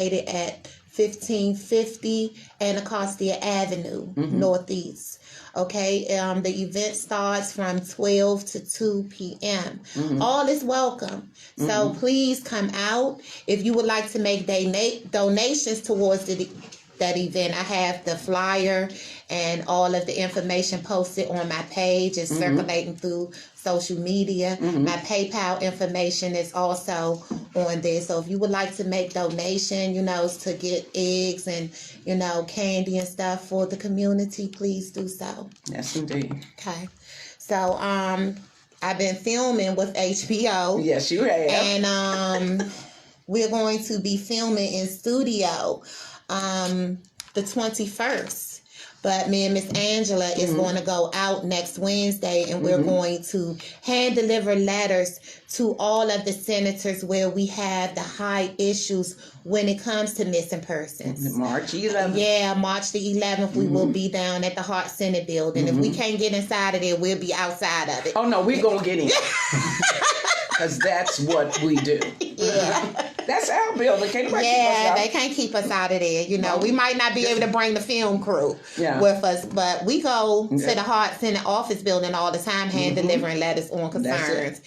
located at 1550 Anacostia Avenue, Northeast. Okay, the event starts from 12 to 2 p.m. All is welcome. So please come out. If you would like to make donations towards that event, I have the flyer and all of the information posted on my page. It's circulating through social media. My PayPal information is also on there. So if you would like to make donation, to get eggs and, candy and stuff for the community, please do so. Yes, indeed. Okay. So I've been filming with HBO. Yes, you have. And we're going to be filming in studio the 21st. But me and Miss Angela is going to go out next Wednesday, and we're going to hand deliver letters to all of the senators where we have the high issues when it comes to missing persons. March 11th. Yeah, March the 11th, we will be down at the Hart Senate building. If we can't get inside of there, we'll be outside of it. Oh, no, we're going to get in. Because that's what we do. Yeah. That's our building. Can't nobody keep us out. They can't keep us out of there. We might not be able to bring the film crew with us, but we go to the Hart Senate office building all the time, hand delivering letters on concerns.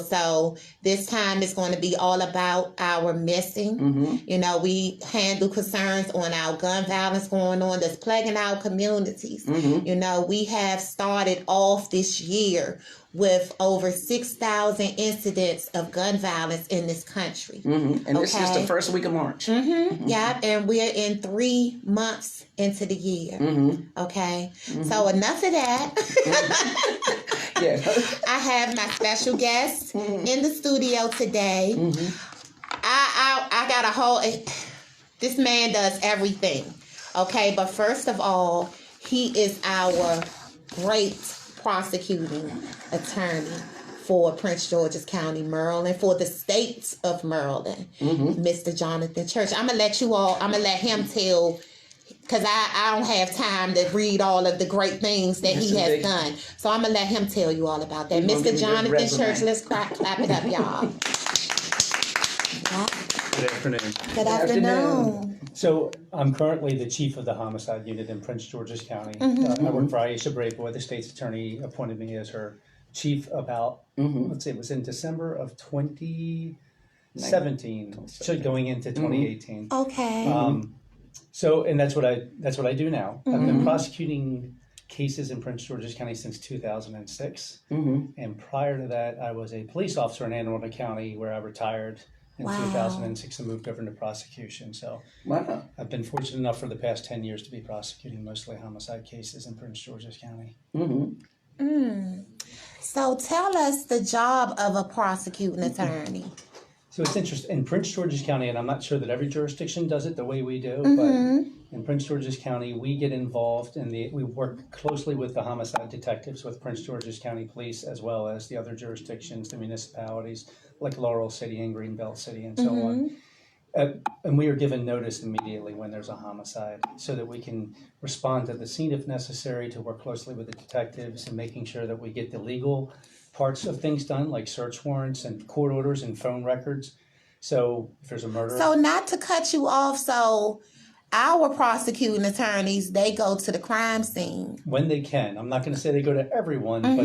So this time it's going to be all about our missing. We handle concerns on our gun violence going on that's plaguing our communities. We have started off this year with over 6,000 incidents of gun violence in this country. And this is the first week of March. Yeah, and we're in 3 months into the year. Okay, so enough of that. I have my special guest in the studio today. I got a whole... This man does everything. Okay, but first of all, he is our great prosecuting attorney for Prince George's County, Maryland, for the state of Maryland, Mr. Jonathan Church. I'm going to let him tell, because I don't have time to read all of the great things that he has done. So I'm going to let him tell you all about that. Mr. Jonathan Church, let's clap it up, y'all. Good afternoon. Good afternoon. So I'm currently the chief of the homicide unit in Prince George's County. I work for Aisha Brayboy. The state's attorney appointed me as her chief about, let's say it was in December of 2017, so going into 2018. Okay. And that's what I do now. I've been prosecuting cases in Prince George's County since 2006. And prior to that, I was a police officer in Anne Arundel County, where I retired in 2006 and moved over into prosecution. So I've been fortunate enough for the past 10 years to be prosecuting mostly homicide cases in Prince George's County. So tell us the job of a prosecuting attorney. So it's interesting. In Prince George's County, and I'm not sure that every jurisdiction does it the way we do, but in Prince George's County, we get involved we work closely with the homicide detectives with Prince George's County Police, as well as the other jurisdictions, the municipalities, like Laurel City and Greenbelt City and so on. And we are given notice immediately when there's a homicide so that we can respond to the scene if necessary, to work closely with the detectives and making sure that we get the legal parts of things done, like search warrants and court orders and phone records. So if there's a murder... So not to cut you off, so our prosecuting attorneys, they go to the crime scene. When they can. I'm not going to say they go to everyone, but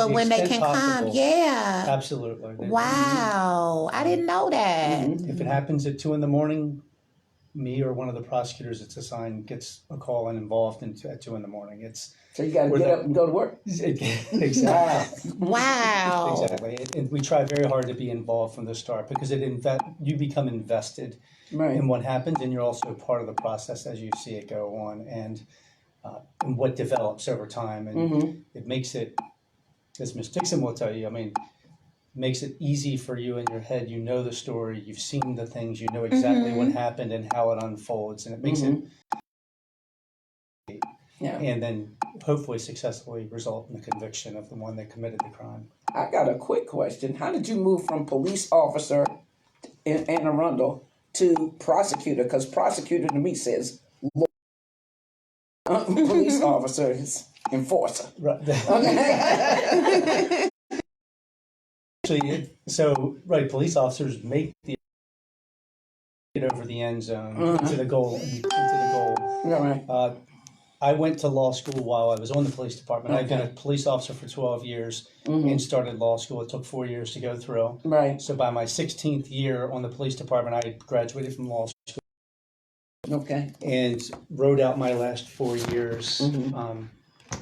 when they can come, yeah. Absolutely. Wow. I didn't know that. If it happens at 2 a.m, me or one of the prosecutors that's assigned gets a call and involved at 2 a.m. So you got to get up and go to work. Exactly. Wow. Exactly. And we try very hard to be involved from the start, because you become invested in what happens, and you're also part of the process as you see it go on and what develops over time. And it makes it, as Ms. Dixon will tell you, makes it easy for you in your head. You know the story, you've seen the things, you know exactly what happened and how it unfolds, and it makes it and then hopefully successfully result in the conviction of the one that committed the crime. I got a quick question. How did you move from police officer in Anne Arundel to prosecutor? Because prosecutor to me says police officer is enforcer. Right. Actually, police officers make the get over the end zone into the goal. All right. I went to law school while I was on the police department. I've been a police officer for 12 years and started law school. It took 4 years to go through. Right. So by my 16th year on the police department, I graduated from law school. Okay. And rode out my last 4 years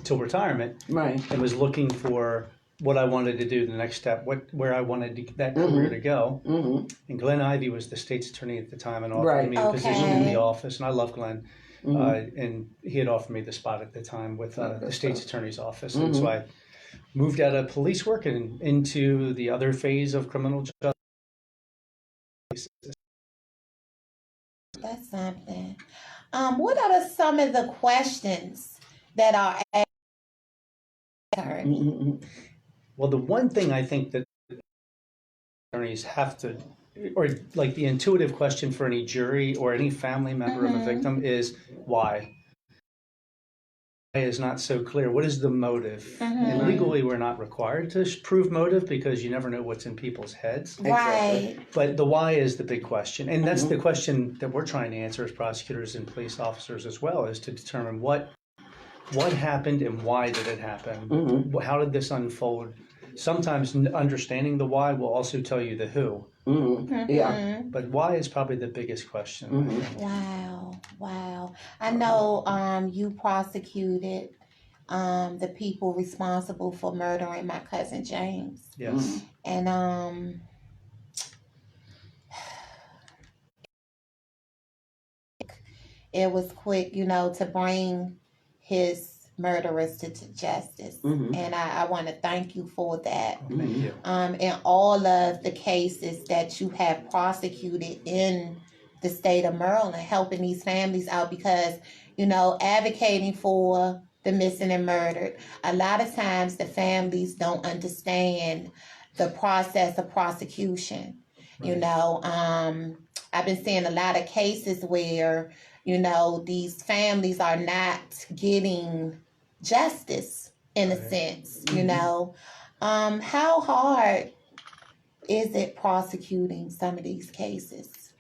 till retirement. Right. And was looking for what I wanted to do, the next step, where I wanted that career to go. And Glenn Ivey was the state's attorney at the time and offered me a position in the office. And I love Glenn. And he had offered me the spot at the time with the state's attorney's office. And so I moved out of police work and into the other phase of criminal justice. That's something. What are some of the questions that are asked? Well, the one thing I think that attorneys have to, or like the intuitive question for any jury or any family member of a victim is why? Why is not so clear. What is the motive? And legally, we're not required to prove motive because you never know what's in people's heads. Right. But the why is the big question. And that's the question that we're trying to answer as prosecutors and police officers as well, is to determine what happened and why did it happen? How did this unfold? Sometimes understanding the why will also tell you the who. Yeah. But why is probably the biggest question. Wow. I know you prosecuted the people responsible for murdering my cousin James. Yes. And it was quick, to bring his murderers to justice. And I want to thank you for that. Thank you. In all of the cases that you have prosecuted in the state of Maryland, helping these families out because, advocating for the missing and murdered, a lot of times the families don't understand the process of prosecution. Right. I've been seeing a lot of cases where, these families are not getting justice in a sense, How hard is it prosecuting some of these cases?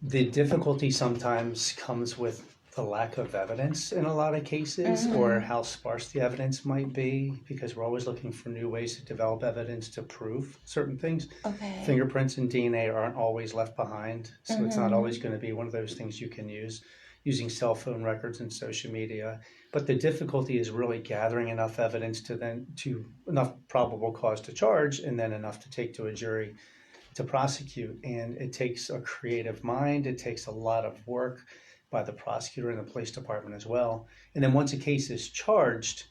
The difficulty sometimes comes with the lack of evidence in a lot of cases, or how sparse the evidence might be, because we're always looking for new ways to develop evidence to prove certain things. Okay. Fingerprints and DNA aren't always left behind, so it's not always going to be one of those things you can use using cell phone records and social media. But the difficulty is really gathering enough evidence to enough probable cause to charge, and then enough to take to a jury to prosecute. And it takes a creative mind. It takes a lot of work by the prosecutor and the police department as well. And then once a case is charged,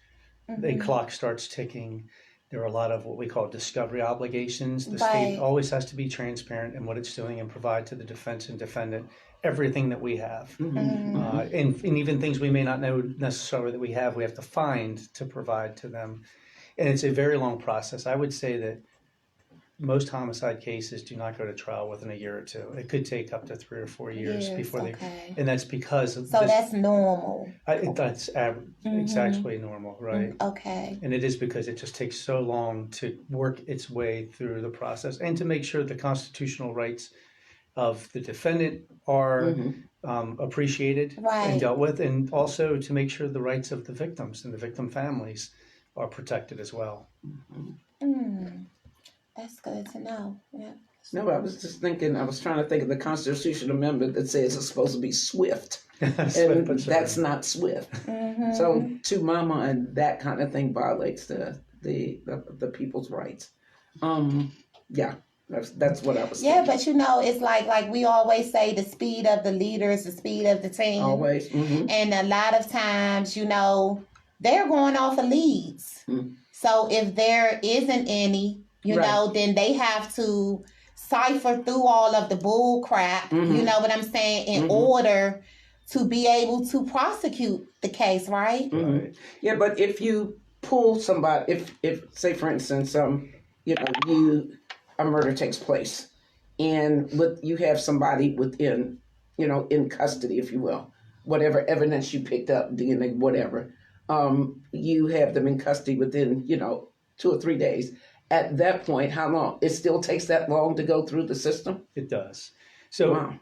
the clock starts ticking. There are a lot of what we call discovery obligations. The state always has to be transparent in what it's doing and provide to the defense and defendant everything that we have. And even things we may not know necessarily that we have to find to provide to them. And it's a very long process. I would say that most homicide cases do not go to trial within a year or two. It could take up to 3 or 4 years before they, and that's because of that's normal. That's average. It's actually normal, right? Okay. And it is because it just takes so long to work its way through the process and to make sure the constitutional rights of the defendant are appreciated and dealt with, and also to make sure the rights of the victims and the victim families are protected as well. That's good to know. Yeah. No, I was just thinking, I was trying to think of the constitutional amendment that says it's supposed to be swift. And that's not swift. So to my mind, that kind of thing violates the people's rights. Yeah. That's what I was thinking. Yeah, but it's like we always say, the speed of the leader is the speed of the team. Always. And a lot of times, they're going off of leads. So if there isn't any, then they have to cipher through all of the bull crap, you know what I'm saying, in order to be able to prosecute the case, right? Yeah, but if you pull somebody, if say for instance, a murder takes place, and you have somebody within, in custody, if you will, whatever evidence you picked up, DNA, whatever, you have them in custody within, 2 or 3 days. At that point, how long? It still takes that long to go through the system? It does. So, Wow.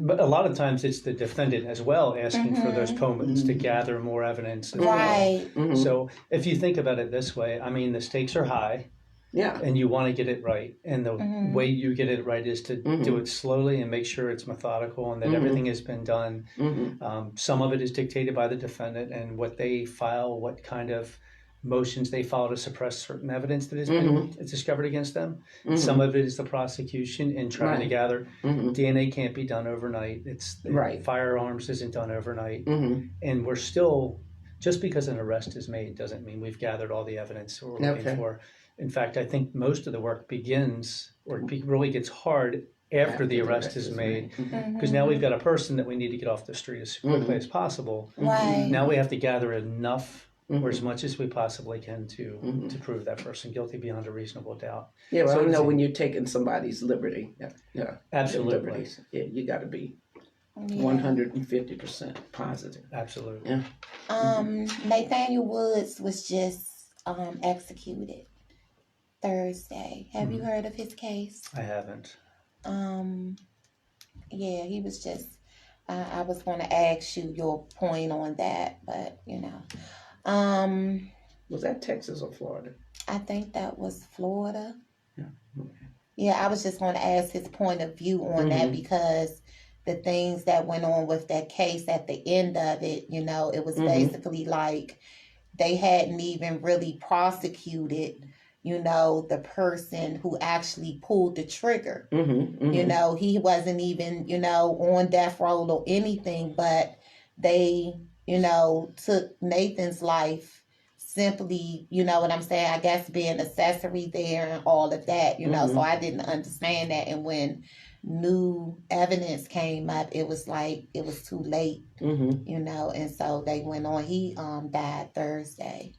but a lot of times it's the defendant as well asking for those moments to gather more evidence. As Right. Well. So if you think about it this way, I mean, the stakes are high. Yeah. And you want to get it right. And the way you get it right is to do it slowly and make sure it's methodical and that everything has been done. Some of it is dictated by the defendant and what they file, what kind of motions they file to suppress certain evidence that has been discovered against them. Some of it is the prosecution in trying to gather. DNA can't be done overnight. Firearms isn't done overnight. And we're still, just because an arrest is made doesn't mean we've gathered all the evidence we're looking for. In fact, I think most of the work begins, or it really gets hard after the arrest is made, because now we've got a person that we need to get off the street as quickly as possible. Right. Now we have to gather enough, or as much as we possibly can, to prove that person guilty beyond a reasonable doubt. Yeah, well, I know when you're taking somebody's liberty. Yeah, absolutely. Liberties, yeah, you got to be 150% positive. Absolutely. Yeah. Nathaniel Woods was just executed Thursday. Have you heard of his case? I haven't. Yeah, he was just. I was going to ask you your point on that, but Was that Texas or Florida? I think that was Florida. Yeah. Okay. Yeah, I was just going to ask his point of view on that, because the things that went on with that case at the end of it, it was basically like they hadn't even really prosecuted, the person who actually pulled the trigger. He wasn't even, on death row or anything, but they, took Nathan's life simply, what I'm saying, I guess being accessory there and all of that, so I didn't understand that. And when new evidence came up, it was like it was too late, and so they went on. He died Thursday.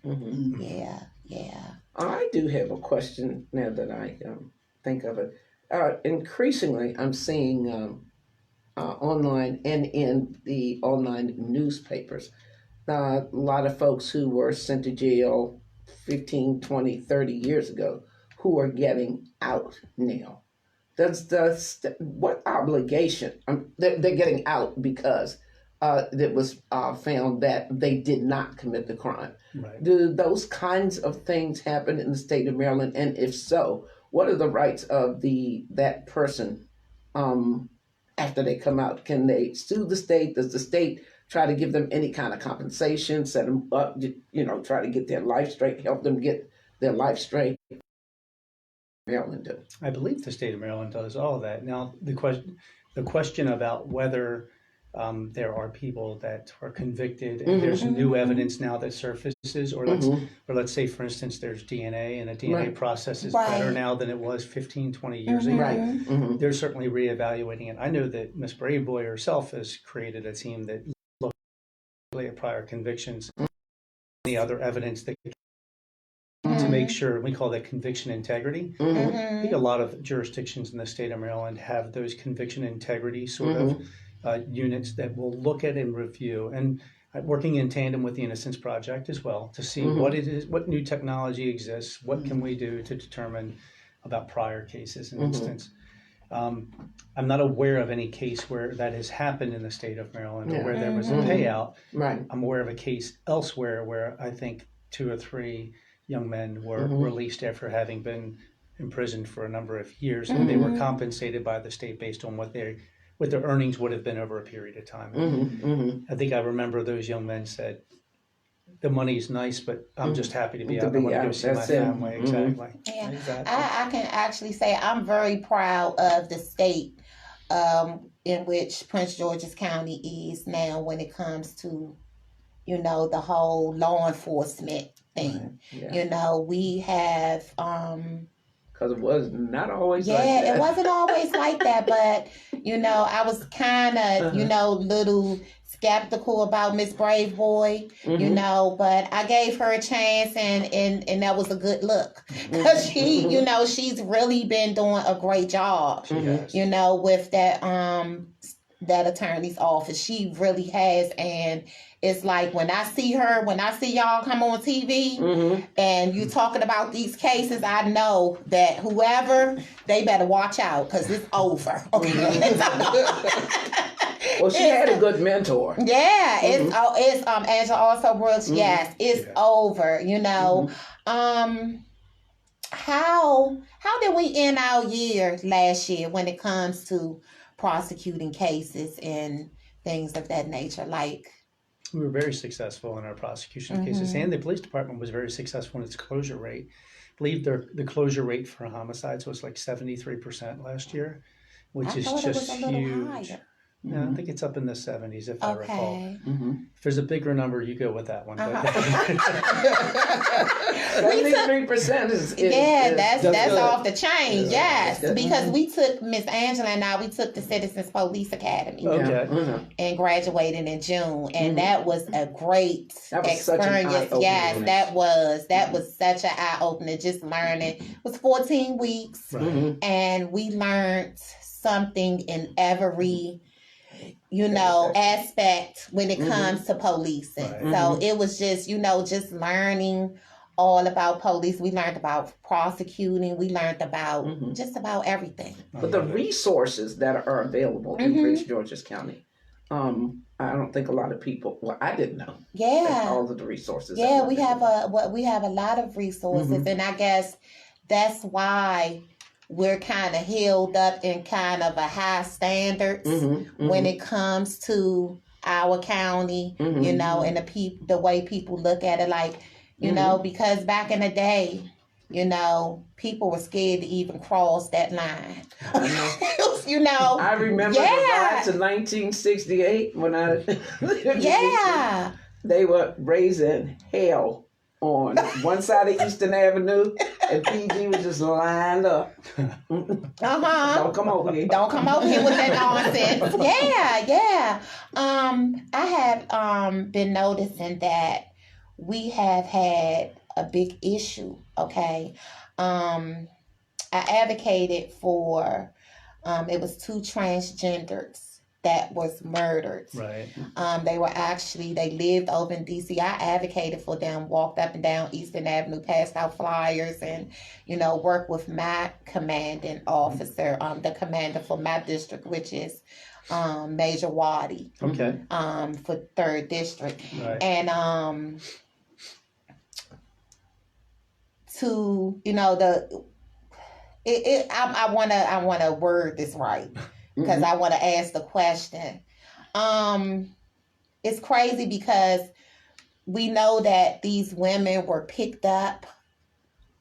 Yeah. I do have a question now that I think of it. Increasingly, I'm seeing online and in the online newspapers, a lot of folks who were sent to jail 15, 20, 30 years ago who are getting out now. What obligation? They're getting out because it was found that they did not commit the crime. Right. Do those kinds of things happen in the state of Maryland? And if so, what are the rights of that person after they come out? Can they sue the state? Does the state try to give them any kind of compensation, set them up, try to get their life straight, help them get their life straight? Maryland do. I believe the state of Maryland does all of that. Now, the question about whether there are people that are convicted and there's new evidence now that surfaces, or let's say, for instance, there's DNA and the DNA process is better now than it was 15, 20 years ago. They're certainly reevaluating it. I know that Ms. Braveboy herself has created a team that looks at prior convictions, the other evidence that to make sure, we call that conviction integrity. I think a lot of jurisdictions in the state of Maryland have those conviction integrity sort of units that will look at and review, and working in tandem with the Innocence Project as well to see what it is, what new technology exists, what can we do to determine about prior cases and instance. I'm not aware of any case where that has happened in the state of Maryland or where there was a payout. Right. I'm aware of a case elsewhere where I think 2 or 3 young men were released after having been imprisoned for a number of years, and they were compensated by the state based on what their earnings would have been over a period of time. I think I remember those young men said, "The money's nice, but I'm just happy to be out. I want to go see my family." Exactly. Yeah. Exactly. I can actually say I'm very proud of the state in which Prince George's County is now when it comes to, the whole law enforcement thing. We have because it was not always like that. It wasn't always like that, but I was kind of little skeptical about Miss Braveboy, but I gave her a chance, and that was a good look, because she she's really been doing a great job with that that attorney's office. She really has. And it's like when I see y'all come on TV and you talking about these cases, I know that whoever, they better watch out because it's over. Okay. Well, she had a good mentor. Yeah, it's Angela also Brooks. Yes, it's over. You know, how did we end our year last year when it comes to prosecuting cases and things of that nature? Like, we were very successful in our prosecution of cases, and the police department was very successful in its closure rate. I believe the closure rate for homicides was like 73% last year, which is just huge. Higher. Yeah, I think it's up in the 70s if I recall. If there's a bigger number, you go with that one. 73% is that's off the chain. Yes, because we took Miss Angela and I. We took the Citizens Police Academy and graduated in June, and that was a great experience. Yes, that was such an eye opener. Just learning. It was 14 weeks, and we learned something in every aspect when it comes to policing. Right. So it was just, just learning all about police. We learned about prosecuting. We learned about just about everything. But the resources that are available in Prince George's County, I don't think a lot of people, I didn't know. Yeah. All of the resources. Yeah, we have a lot of resources, and I guess that's why we're kind of held up in kind of a high standards when it comes to our county, and the way people look at it, like, because back in the day, people were scared to even cross that line. I remember the riots in 1968 when they were raising hell on one side of Eastern Avenue, and PG was just lined up. Don't come over here. Don't come over here with that nonsense. Yeah. I have been noticing that we have had a big issue. Okay, I advocated for it was 2 transgenders that was murdered. Right. They lived over in DC. I advocated for them, walked up and down Eastern Avenue, passed out flyers, and, worked with my commanding officer, the commander for my district, which is Major Waddy. Okay. For 3rd District. Right. And I wanna word this right. Because I want to ask the question. It's crazy because we know that these women were picked up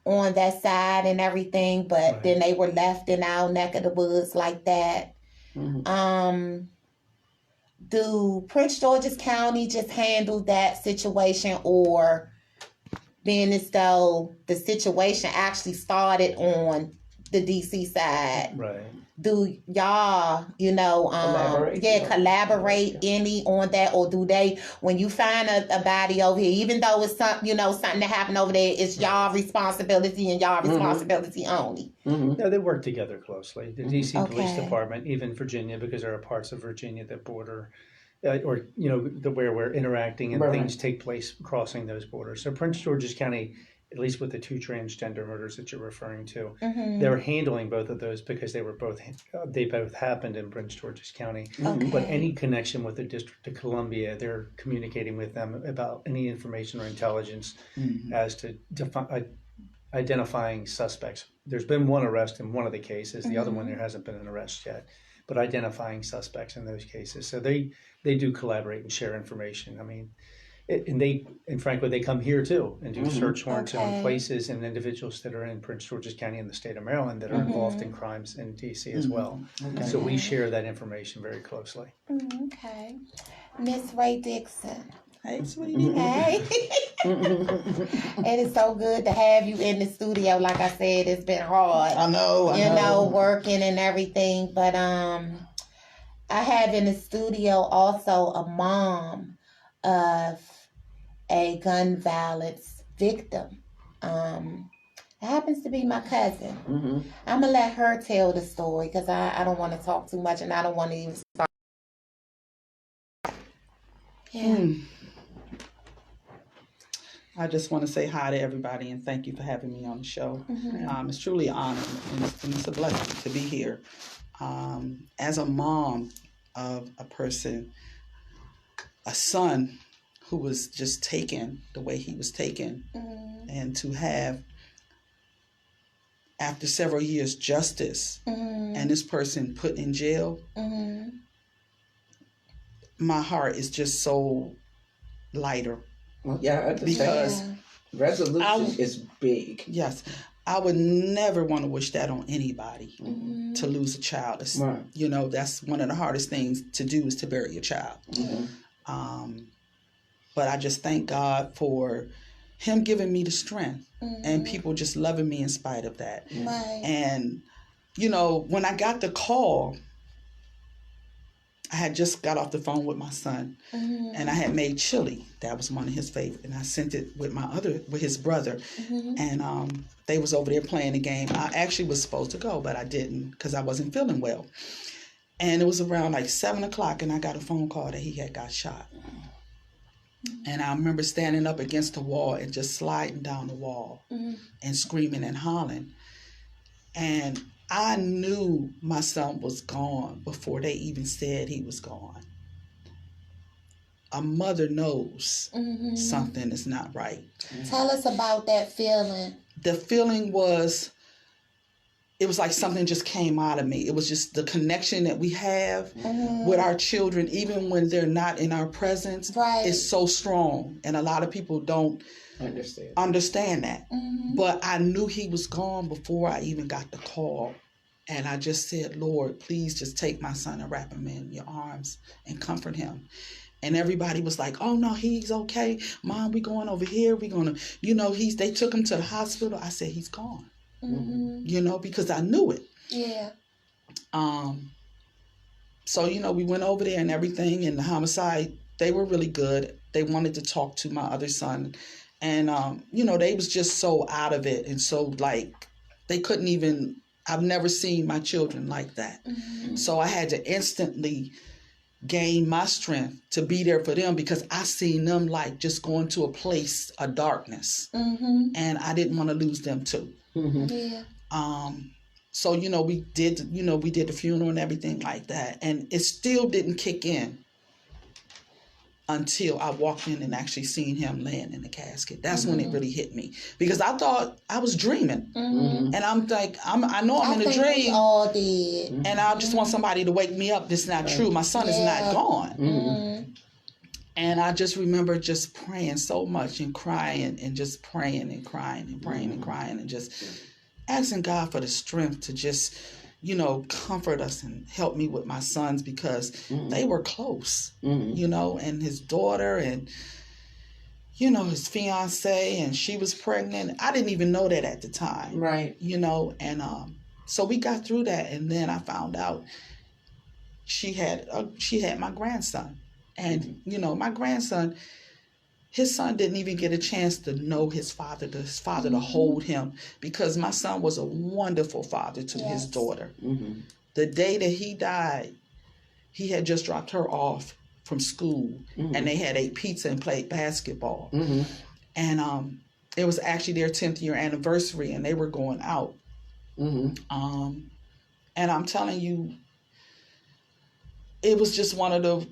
on that side and everything, but then they were left in our neck of the woods like that. Do Prince George's County just handle that situation, or being as though the situation actually started on the DC side? Right. Do y'all, collaborate any on that, or do they, when you find a body over here, even though it's something that happened over there, it's y'all responsibility and y'all responsibility only? No, they work together closely. The DC Police Department, even Virginia, because there are parts of Virginia that border, where we're interacting and things take place crossing those borders. So Prince George's County, at least with the 2 transgender murders that you're referring to, they're handling both of those because they both happened in Prince George's County. But any connection with the District of Columbia, they're communicating with them about any information or intelligence as to identifying suspects. There's been 1 arrest in one of the cases. The other one, there hasn't been an arrest yet, but identifying suspects in those cases. So they do collaborate and share information. I mean, and frankly, they come here too and do search warrants on places and individuals that are in Prince George's County in the state of Maryland that are involved in crimes in DC as well. So we share that information very closely. Okay. Miss Ray Dixon. Hey, sweetie. Hey. It is so good to have you in the studio. Like I said, it's been hard. I know. Working and everything. But I have in the studio also a mom of a gun violence victim. It happens to be my cousin. I'm going to let her tell the story because I don't want to talk too much, and I don't want to even start Yeah. I just want to say hi to everybody and thank you for having me on the show. It's truly an honor and it's a blessing to be here. As a mom of a person, a son who was just taken the way he was taken, and to have, after several years, justice and this person put in jail, my heart is just so lighter. Well, yeah, I understand. Because resolution is big. Yes, I would never want to wish that on anybody, to lose a child. Right. You know, that's one of the hardest things to do, is to bury a child. But I just thank God for him giving me the strength and people just loving me in spite of that. Right. And, you know, when I got the call, I had just got off the phone with my son, and I had made chili. That was one of his favorites, and I sent it with his brother, and they was over there playing the game. I actually was supposed to go, but I didn't because I wasn't feeling well. And it was around like 7:00, and I got a phone call that he had got shot. And I remember standing up against the wall and just sliding down the wall and screaming and hollering. And I knew my son was gone before they even said he was gone. A mother knows something is not right. Tell us about that feeling. The feeling was, it was like something just came out of me. It was just the connection that we have with our children, even when they're not in our presence, is so strong. And a lot of people don't understand that. But I knew he was gone before I even got the call. And I just said, Lord, please just take my son and wrap him in your arms and comfort him. And everybody was like, oh, no, he's okay. Mom, we going over here. We're going to, you know, they took him to the hospital. I said, he's gone. You know, because I knew it. Yeah. So, you know, we went over there and everything, and the homicide, they were really good. They wanted to talk to my other son. And, you know, they was just so out of it. And so, like, they couldn't even, I've never seen my children like that. So I had to instantly gain my strength to be there for them, because I seen them like just going to a place of darkness. And I didn't want to lose them too. Yeah. So, you know, we did the funeral and everything like that. And it still didn't kick in until I walked in and actually seen him laying in the casket. That's when it really hit me, because I thought I was dreaming. And I'm like, I know I'm in a dream. We all did. And I just want somebody to wake me up. This is not true. My son is not gone. And I just remember just praying so much and crying and just praying and crying and praying and crying and just asking God for the strength to just, you know, comfort us and help me with my sons, because they were close, you know, and his daughter and, you know, his fiance, and she was pregnant. I didn't even know that at the time. Right. You know, and so we got through that, and then I found out she had my grandson. And, you know, my grandson, his son didn't even get a chance to know his father, to hold him, because my son was a wonderful father to his daughter. The day that he died, he had just dropped her off from school, and they had ate pizza and played basketball. And it was actually their 10th year anniversary, and they were going out. And I'm telling you, it was just one of the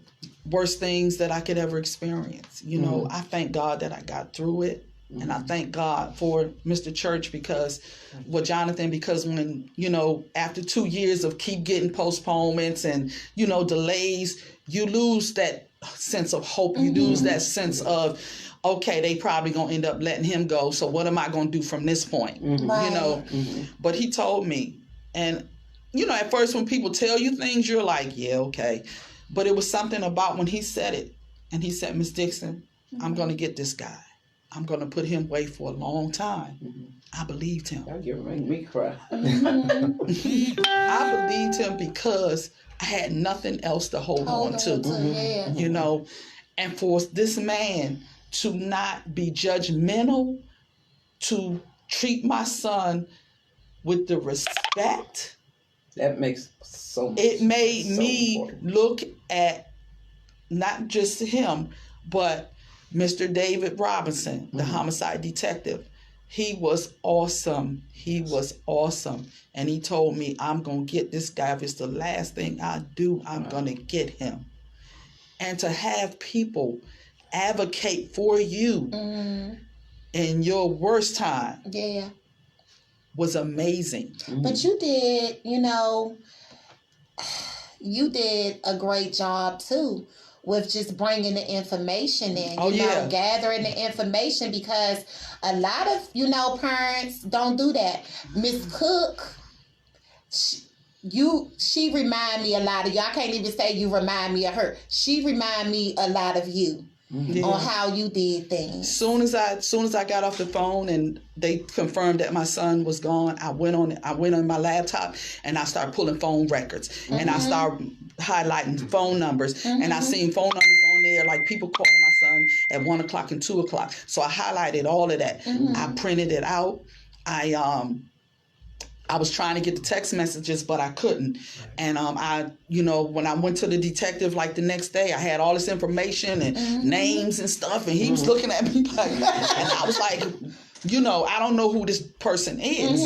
worst things that I could ever experience. You know, I thank God that I got through it. And I thank God for Mr. Church, because when, you know, after 2 years of keep getting postponements and, you know, delays, you lose that sense of hope. You lose that sense of, okay, they probably going to end up letting him go. So what am I going to do from this point? You know, but he told me, and, you know, at first when people tell you things, you're like, yeah, okay. But it was something about when he said it, and he said, Miss Dixon, I'm going to get this guy. I'm going to put him away for a long time. I believed him. You're making me cry. I believed him because I had nothing else to hold on to. You know, and for this man to not be judgmental, to treat my son with the respect, that makes so much. It made me look at not just him, But Mr. David Robinson, the homicide detective, he was awesome. He was awesome. And he told me, I'm going to get this guy. If it's the last thing I do, I'm going to get him. And to have people advocate for you in your worst time was amazing. But you did, you did a great job too with just bringing the information in, gathering the information, because a lot of, parents don't do that. Miss Cook, she remind me a lot of you. I can't even say you remind me of her. She remind me a lot of you. On how you did things. Soon as I got off the phone and they confirmed that my son was gone, I went on my laptop and I started pulling phone records and I started highlighting phone numbers and I seen phone numbers on there, like people calling my son at 1:00 and 2:00. So I highlighted all of that. I printed it out. I was trying to get the text messages, but I couldn't. And when I went to the detective like the next day, I had all this information and names and stuff, and he was looking at me like, and I was like, I don't know who this person is.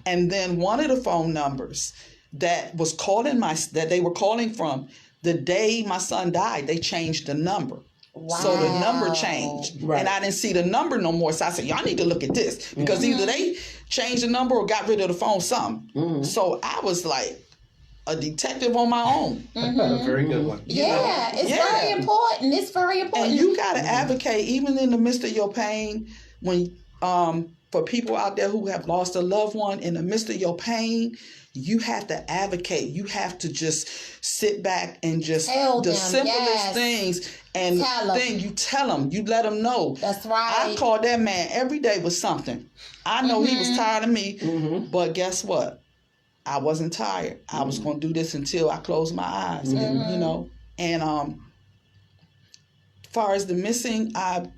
And then one of the phone numbers that was calling that they were calling from, the day my son died, they changed the number. Wow. So the number changed, and I didn't see the number no more. So I said, y'all need to look at this, because either they changed the number or got rid of the phone, something. So I was like a detective on my own. A very good one. It's very important. It's very important. And you got to advocate, even in the midst of your pain, when for people out there who have lost a loved one, in the midst of your pain, you have to advocate. You have to just sit back and just tell the them, simplest things and you tell them, you let them know. That's right. I called that man every day with something. I know he was tired of me, but guess what? I wasn't tired. I was going to do this until I closed my eyes, And as far as the missing, I'm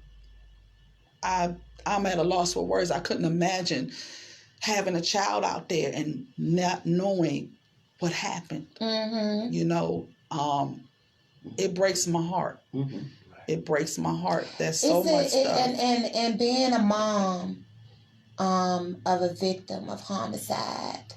at a loss for words. I couldn't imagine having a child out there and not knowing what happened. It breaks my heart. It breaks my heart. There's so much stuff. And being a mom of a victim of homicide,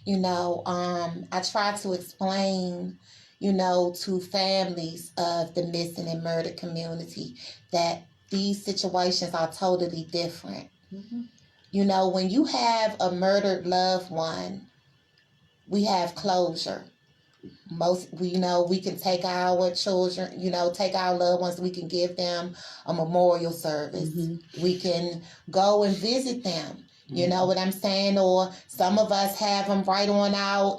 I try to explain, to families of the missing and murdered community that these situations are totally different. When you have a murdered loved one, we have closure. We can take our children, take our loved ones, we can give them a memorial service. We can go and visit them. You know what I'm saying? Or some of us have them right on our,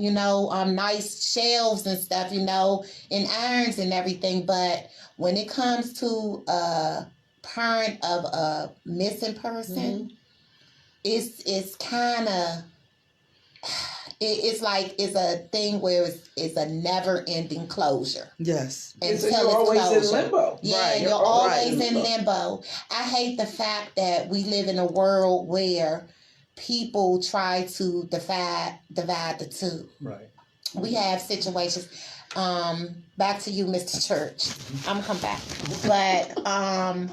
nice shelves and stuff, in irons and everything. But when it comes to a parent of a missing person, it's kind of, it's a thing where it's a never-ending closure. Yes. Until you're always in limbo. Yeah, you're always in limbo. I hate the fact that we live in a world where people try to divide the two. Right. We have situations. Back to you, Mr. Church. I'm gonna come back. But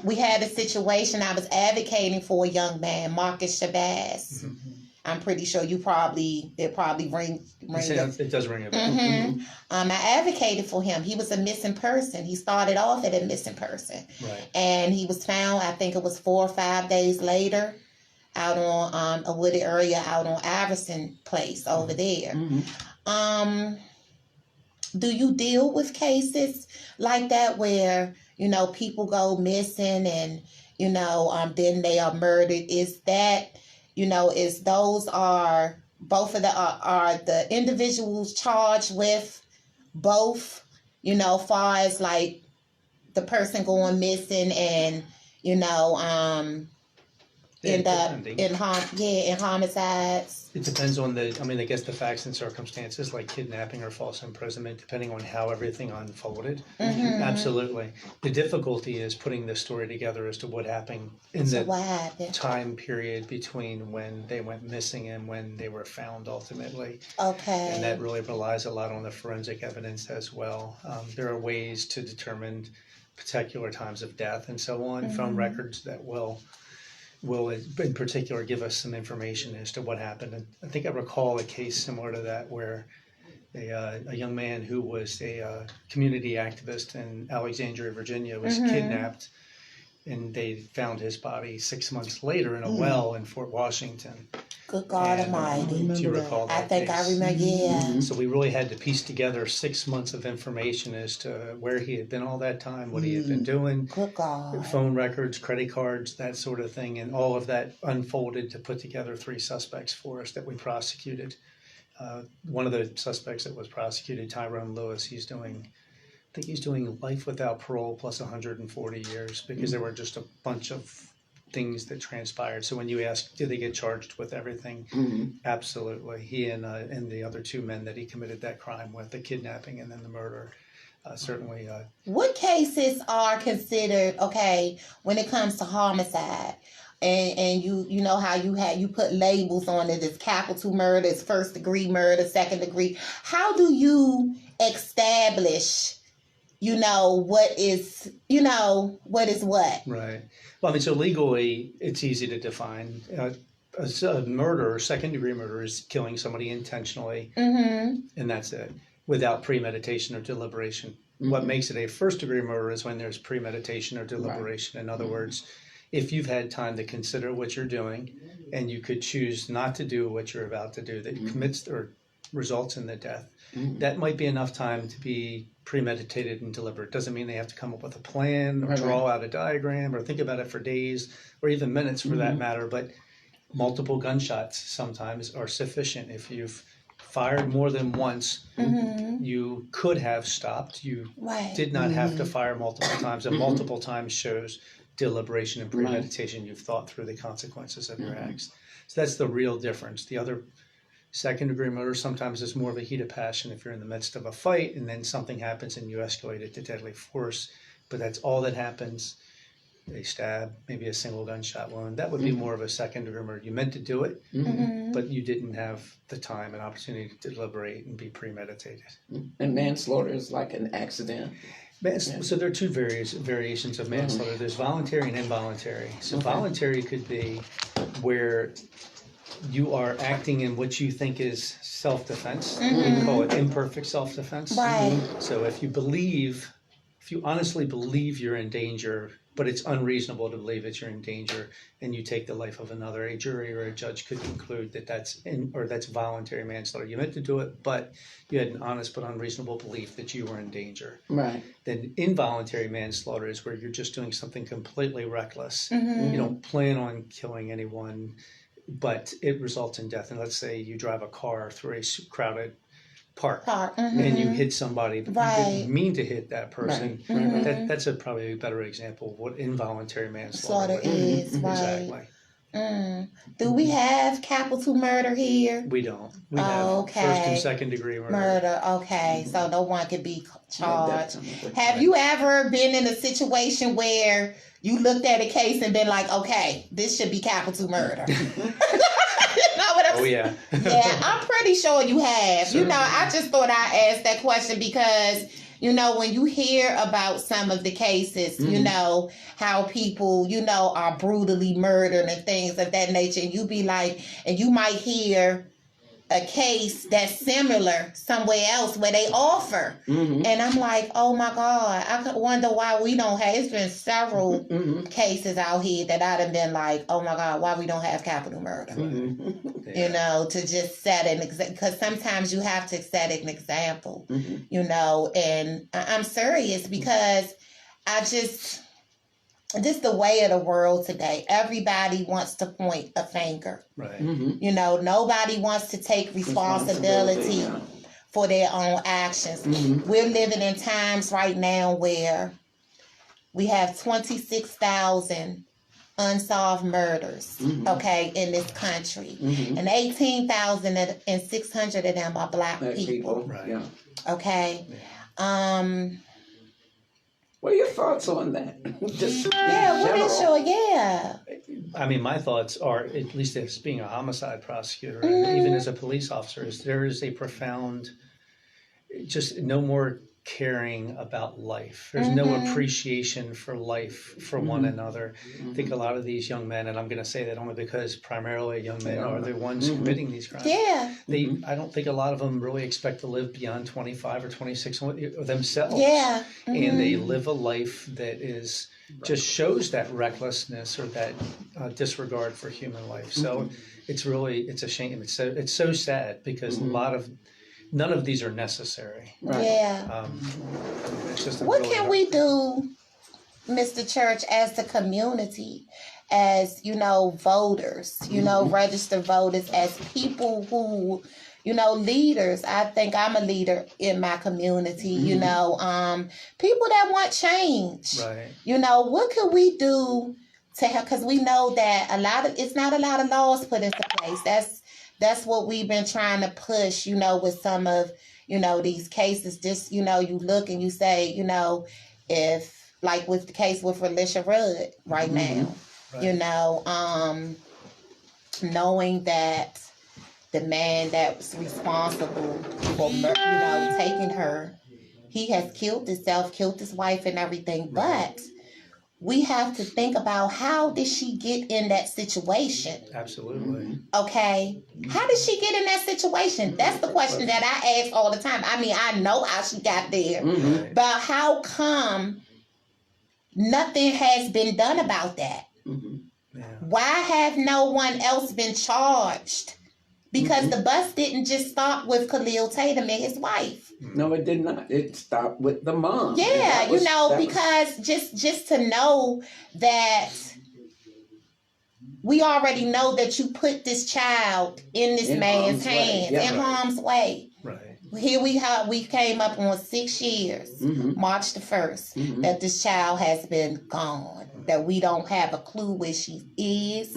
we had a situation. I was advocating for a young man, Marcus Shabazz. I'm pretty sure it probably ring. It does ring a bell. I advocated for him. He was a missing person. He started off as a missing person. Right. And he was found, I think it was 4 or 5 days later, out on a wooded area out on Iverson Place over there. Do you deal with cases like that where, people go missing and, then they are murdered? Is that, is those are both of are the individuals charged with both, far as like the person going missing and, end up in homicides? It depends on I guess the facts and circumstances, like kidnapping or false imprisonment, depending on how everything unfolded. Absolutely. The difficulty is putting the story together as to what happened in the time period between when they went missing and when they were found ultimately. Okay. And that really relies a lot on the forensic evidence as well. There are ways to determine particular times of death and so on, phone records that will in particular give us some information as to what happened. And I think I recall a case similar to that where a young man who was a community activist in Alexandria, Virginia, was kidnapped, and they found his body 6 months later in a well in Fort Washington. Good God Almighty. Do you recall that I think case? I remember, yeah. So we really had to piece together 6 months of information as to where he had been all that time, what he had been doing, Good God. phone records, credit cards, that sort of thing, and all of that unfolded to put together 3 suspects for us that we prosecuted. One of the suspects that was prosecuted, Tyrone Lewis, I think he's doing life without parole plus 140 years because there were just a bunch of things that transpired. So when you ask, did they get charged with everything? Absolutely. He and the other 2 men that he committed that crime with, the kidnapping and then the murder, certainly. What cases are considered, okay, when it comes to homicide? And you know how you put labels on it as capital murder, as first degree murder, second degree. How do you establish, what is what? Right. Well, I mean, so legally, it's easy to define. A murder, second degree murder, is killing somebody intentionally, and that's it, without premeditation or deliberation. What makes it a first degree murder is when there's premeditation or deliberation. In other words, if you've had time to consider what you're doing and you could choose not to do what you're about to do that commits or results in the death, that might be enough time to be premeditated and deliberate. Doesn't mean they have to come up with a plan or draw out a diagram or think about it for days or even minutes for that matter, but multiple gunshots sometimes are sufficient. If you've fired more than once, you could have stopped. You did not have to fire multiple times, and multiple times shows deliberation and premeditation. You've thought through the consequences of your acts. So that's the real difference. The other second degree murder sometimes is more of a heat of passion if you're in the midst of a fight and then something happens and you escalate it to deadly force, but that's all that happens. They stab, maybe a single gunshot wound. That would be more of a second degree murder. You meant to do it, but you didn't have the time and opportunity to deliberate and be premeditated. And manslaughter is like an accident. So there are 2 variations of manslaughter. There's voluntary and involuntary. So voluntary could be where you are acting in what you think is self-defense. We call it imperfect self-defense. Right. So if you honestly believe you're in danger, but it's unreasonable to believe that you're in danger, and you take the life of another, a jury or a judge could conclude that that's voluntary manslaughter. You meant to do it, but you had an honest but unreasonable belief that you were in danger. Right. Then involuntary manslaughter is where you're just doing something completely reckless. You don't plan on killing anyone, but it results in death. And let's say you drive a car through a crowded park and you hit somebody, but you didn't mean to hit that person. That's probably a better example of what involuntary manslaughter is. Exactly. Do we have capital murder here? We don't. We have first and second degree murder. Okay, so no one could be charged. Have you ever been in a situation where you looked at a case and been like, okay, this should be capital murder? You know what I'm saying? Yeah. Yeah, I'm pretty sure you have. Certainly. I just thought I'd ask that question because, when you hear about some of the cases, how people, are brutally murdered and things of that nature, and you be like, and you might hear a case that's similar somewhere else where they offer. And I'm like, oh my God, I could wonder why we don't have, it's been several cases out here that I'd have been like, oh my God, why we don't have capital murder? To just set an example, because sometimes you have to set an example, and I'm serious because this is the way of the world today. Everybody wants to point a finger. Right. Nobody wants to take responsibility for their own actions. We're living in times right now where we have 26,000 unsolved murders, in this country. And 18,600 of them are Black people. Right. Yeah. Okay. Yeah. What are your thoughts on that? Just what is your, I mean, my thoughts are, at least as being a homicide prosecutor, and even as a police officer, is there is a profound, just no more caring about life. There's no appreciation for life for one another. I think a lot of these young men, and I'm going to say that only because primarily young men are the ones committing these crimes. Yeah. I don't think a lot of them really expect to live beyond 25 or 26 themselves. Yeah. And they live a life that is just shows that recklessness or that disregard for human life. So it's a shame. It's so sad because none of these are necessary. Right. Yeah. It's just What can we do, Mr. Church, as the community, as, voters, registered voters, as people who, leaders? I think I'm a leader in my community, people that want change. Right. What could we do to help? Because we know that it's not a lot of laws put into place. That's what we've been trying to push, with some of, these cases. Just, you look and you say, if, like with the case with Alicia Rudd right now, knowing that the man that was responsible for, taking her, he has killed himself, killed his wife and everything. But we have to think about, how did she get in that situation? Absolutely. Okay. How did she get in that situation? That's the question that I ask all the time. I mean, I know how she got there, but how come nothing has been done about that? Yeah. Why have no one else been charged? Because the bus didn't just stop with Khalil Tatum and his wife. No, it did not. It stopped with the mom. Yeah, because just to know that we already know that you put this child in this man's hands, in harm's way. Right. Here we came up on 6 years, March the 1st, that this child has been gone, that we don't have a clue where she is.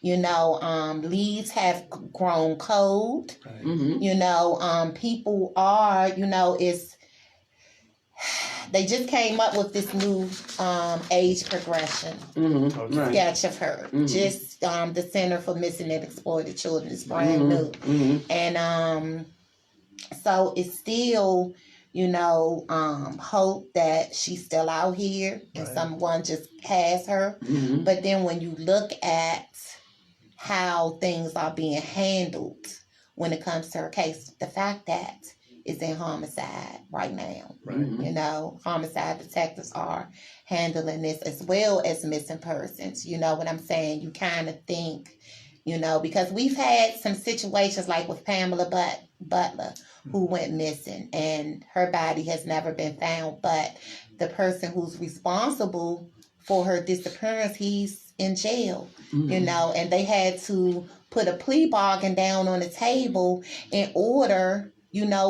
Leads have grown cold. Right. People are, they just came up with this new age progression sketch of her. Just the Center for Missing and Exploited Children is brand new. And so it's still, hope that she's still out here and someone just has her. But then when you look at how things are being handled when it comes to her case, the fact that it's in homicide right now. Right. Homicide detectives are handling this as well as missing persons. You know what I'm saying? You kind of think, because we've had some situations like with Pamela Butler, who went missing, and her body has never been found. But the person who's responsible for her disappearance, he's in jail, and they had to put a plea bargain down on the table in order,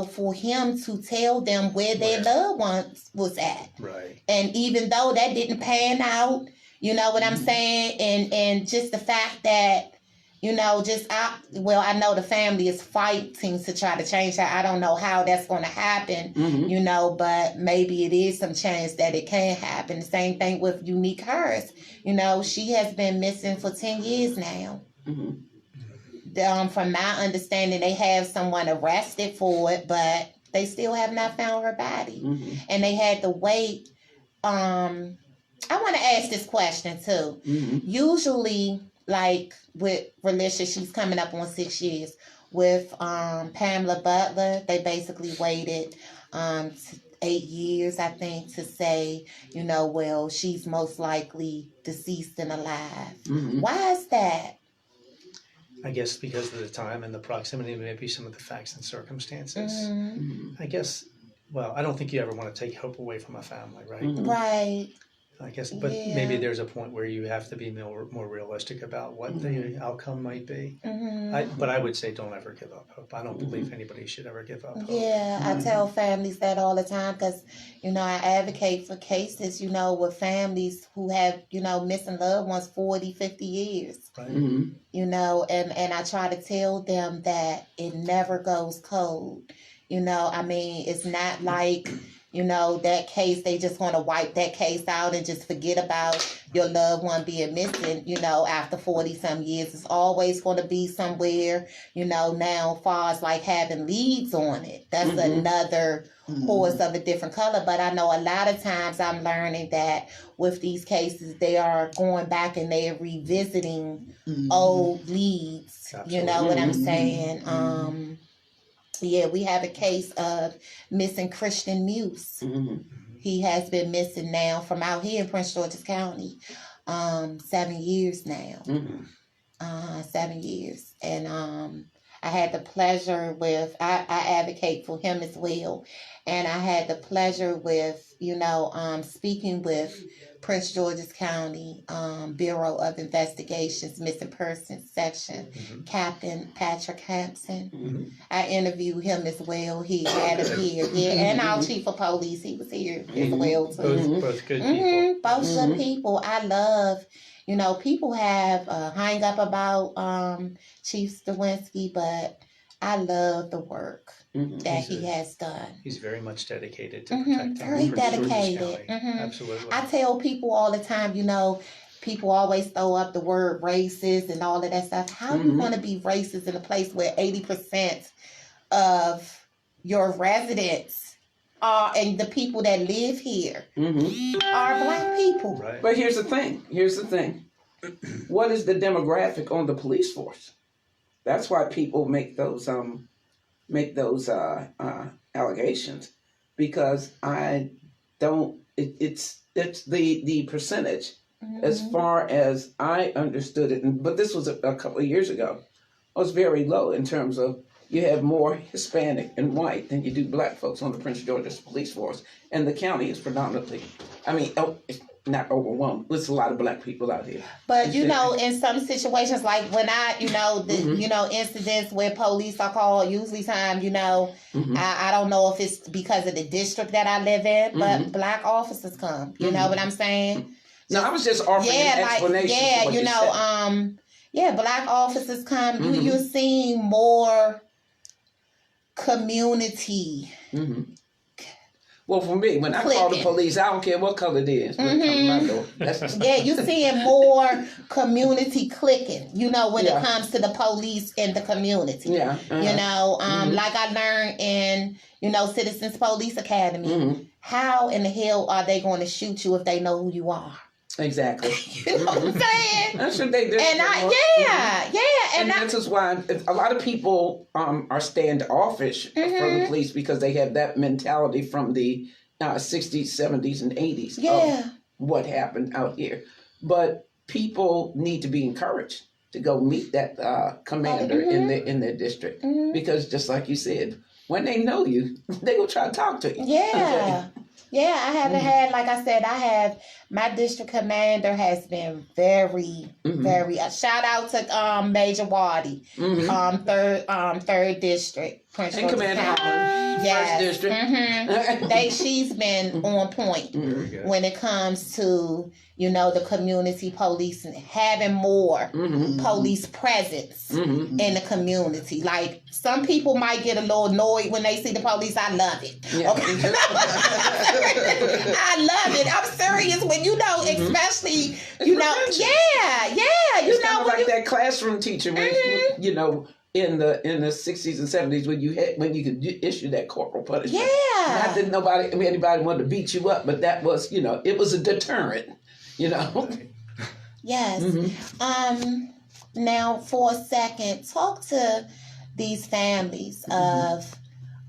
for him to tell them where their loved ones was at. Right. And even though that didn't pan out, you know what I'm saying? And just the fact that, I know the family is fighting to try to change that. I don't know how that's going to happen, but maybe it is some chance that it can happen. The same thing with Unique Harris. She has been missing for 10 years now. From my understanding, they have someone arrested for it, but they still have not found her body. And they had to wait. I want to ask this question too. Usually, like with Relicia, she's coming up on 6 years. With Pamela Butler, they basically waited 8 years, I think, to say, she's most likely deceased and alive. Why is that? I guess because of the time and the proximity, maybe some of the facts and circumstances. I guess, I don't think you ever want to take hope away from a family, right? Right. I guess, but maybe there's a point where you have to be more realistic about what the outcome might be. But I would say don't ever give up hope. I don't believe anybody should ever give up hope. Yeah, I tell families that all the time because, I advocate for cases, with families who have, missing loved ones 40, 50 years. Right. And I try to tell them that it never goes cold. It's not like, you know, that case, they just want to wipe that case out and just forget about your loved one being missing, you know, after 40-some years. It's always going to be somewhere, you know. Now, as far as like having leads on it, that's another horse of a different color. But I know a lot of times I'm learning that with these cases, they are going back and they're revisiting old leads. Absolutely. You know what I'm saying? Yeah, we have a case of missing Christian Muse. He has been missing now from out here in Prince George's County 7 years now. 7 years. And I had the pleasure with, I advocate for him as well. And I had the pleasure with, you know, speaking with Prince George's County Bureau of Investigations Missing Persons Section, Captain Patrick Hampson. I interviewed him as well. He had him here. Yeah, and our chief of police, he was here as well too. Both good people. Both good people. I love, you know, people have hung up about Chief Stawinski, but I love the work that he has done. He's very much dedicated to protecting very dedicated. Absolutely. I tell people all the time, you know, people always throw up the word racist and all of that stuff. How you want to be racist in a place where 80% of your residents are, and the people that live here are Black people? Right. But here's the thing. What is the demographic on the police force? That's why people make those allegations, because I don't. It's the percentage, as far as I understood it. But this was a couple of years ago. It was very low in terms of you have more Hispanic and white than you do Black folks on the Prince George's police force, and the county is predominantly. I mean, it's not overwhelmed. There's a lot of Black people out here. But you know, in some situations, like when I, you know, you know, incidents where police are called, usually time, you know, I don't know if it's because of the district that I live in, but Black officers come. You know what I'm saying? No, I was just offering an explanation. Yeah, you know, Black officers come. You're seeing more community. Well, for me, when I call the police, I don't care what color it is. Yeah, you're seeing more community clicking, you know, when it comes to the police in the community. Yeah. You know, like I learned in, you know, Citizens Police Academy, how in the hell are they going to shoot you if they know who you are? Exactly. You know what I'm saying? That's what they do. And And this is why a lot of people are standoffish from the police, because they have that mentality from the 60s, 70s, and 80s of what happened out here. But people need to be encouraged to go meet that commander in their district, because just like you said, when they know you, they will try to talk to you. Yeah. Yeah, I haven't had, like I said, my district commander has been very, very, shout out to Major Wadi, third district, Prince George's County. First district. She's been on point when it comes to, you know, the community policing, having more police presence in the community. Like, some people might get a little annoyed when they see the police. I love it. Yeah. Okay? I love it. I'm serious. When, you know, especially, you know, it's kind of like that classroom teacher when, you know, in the 60s and 70s when you could issue that corporal punishment. Yeah. Not that anybody wanted to beat you up, but that was, you know, it was a deterrent, you know. Yes. Now, for a second, talk to these families of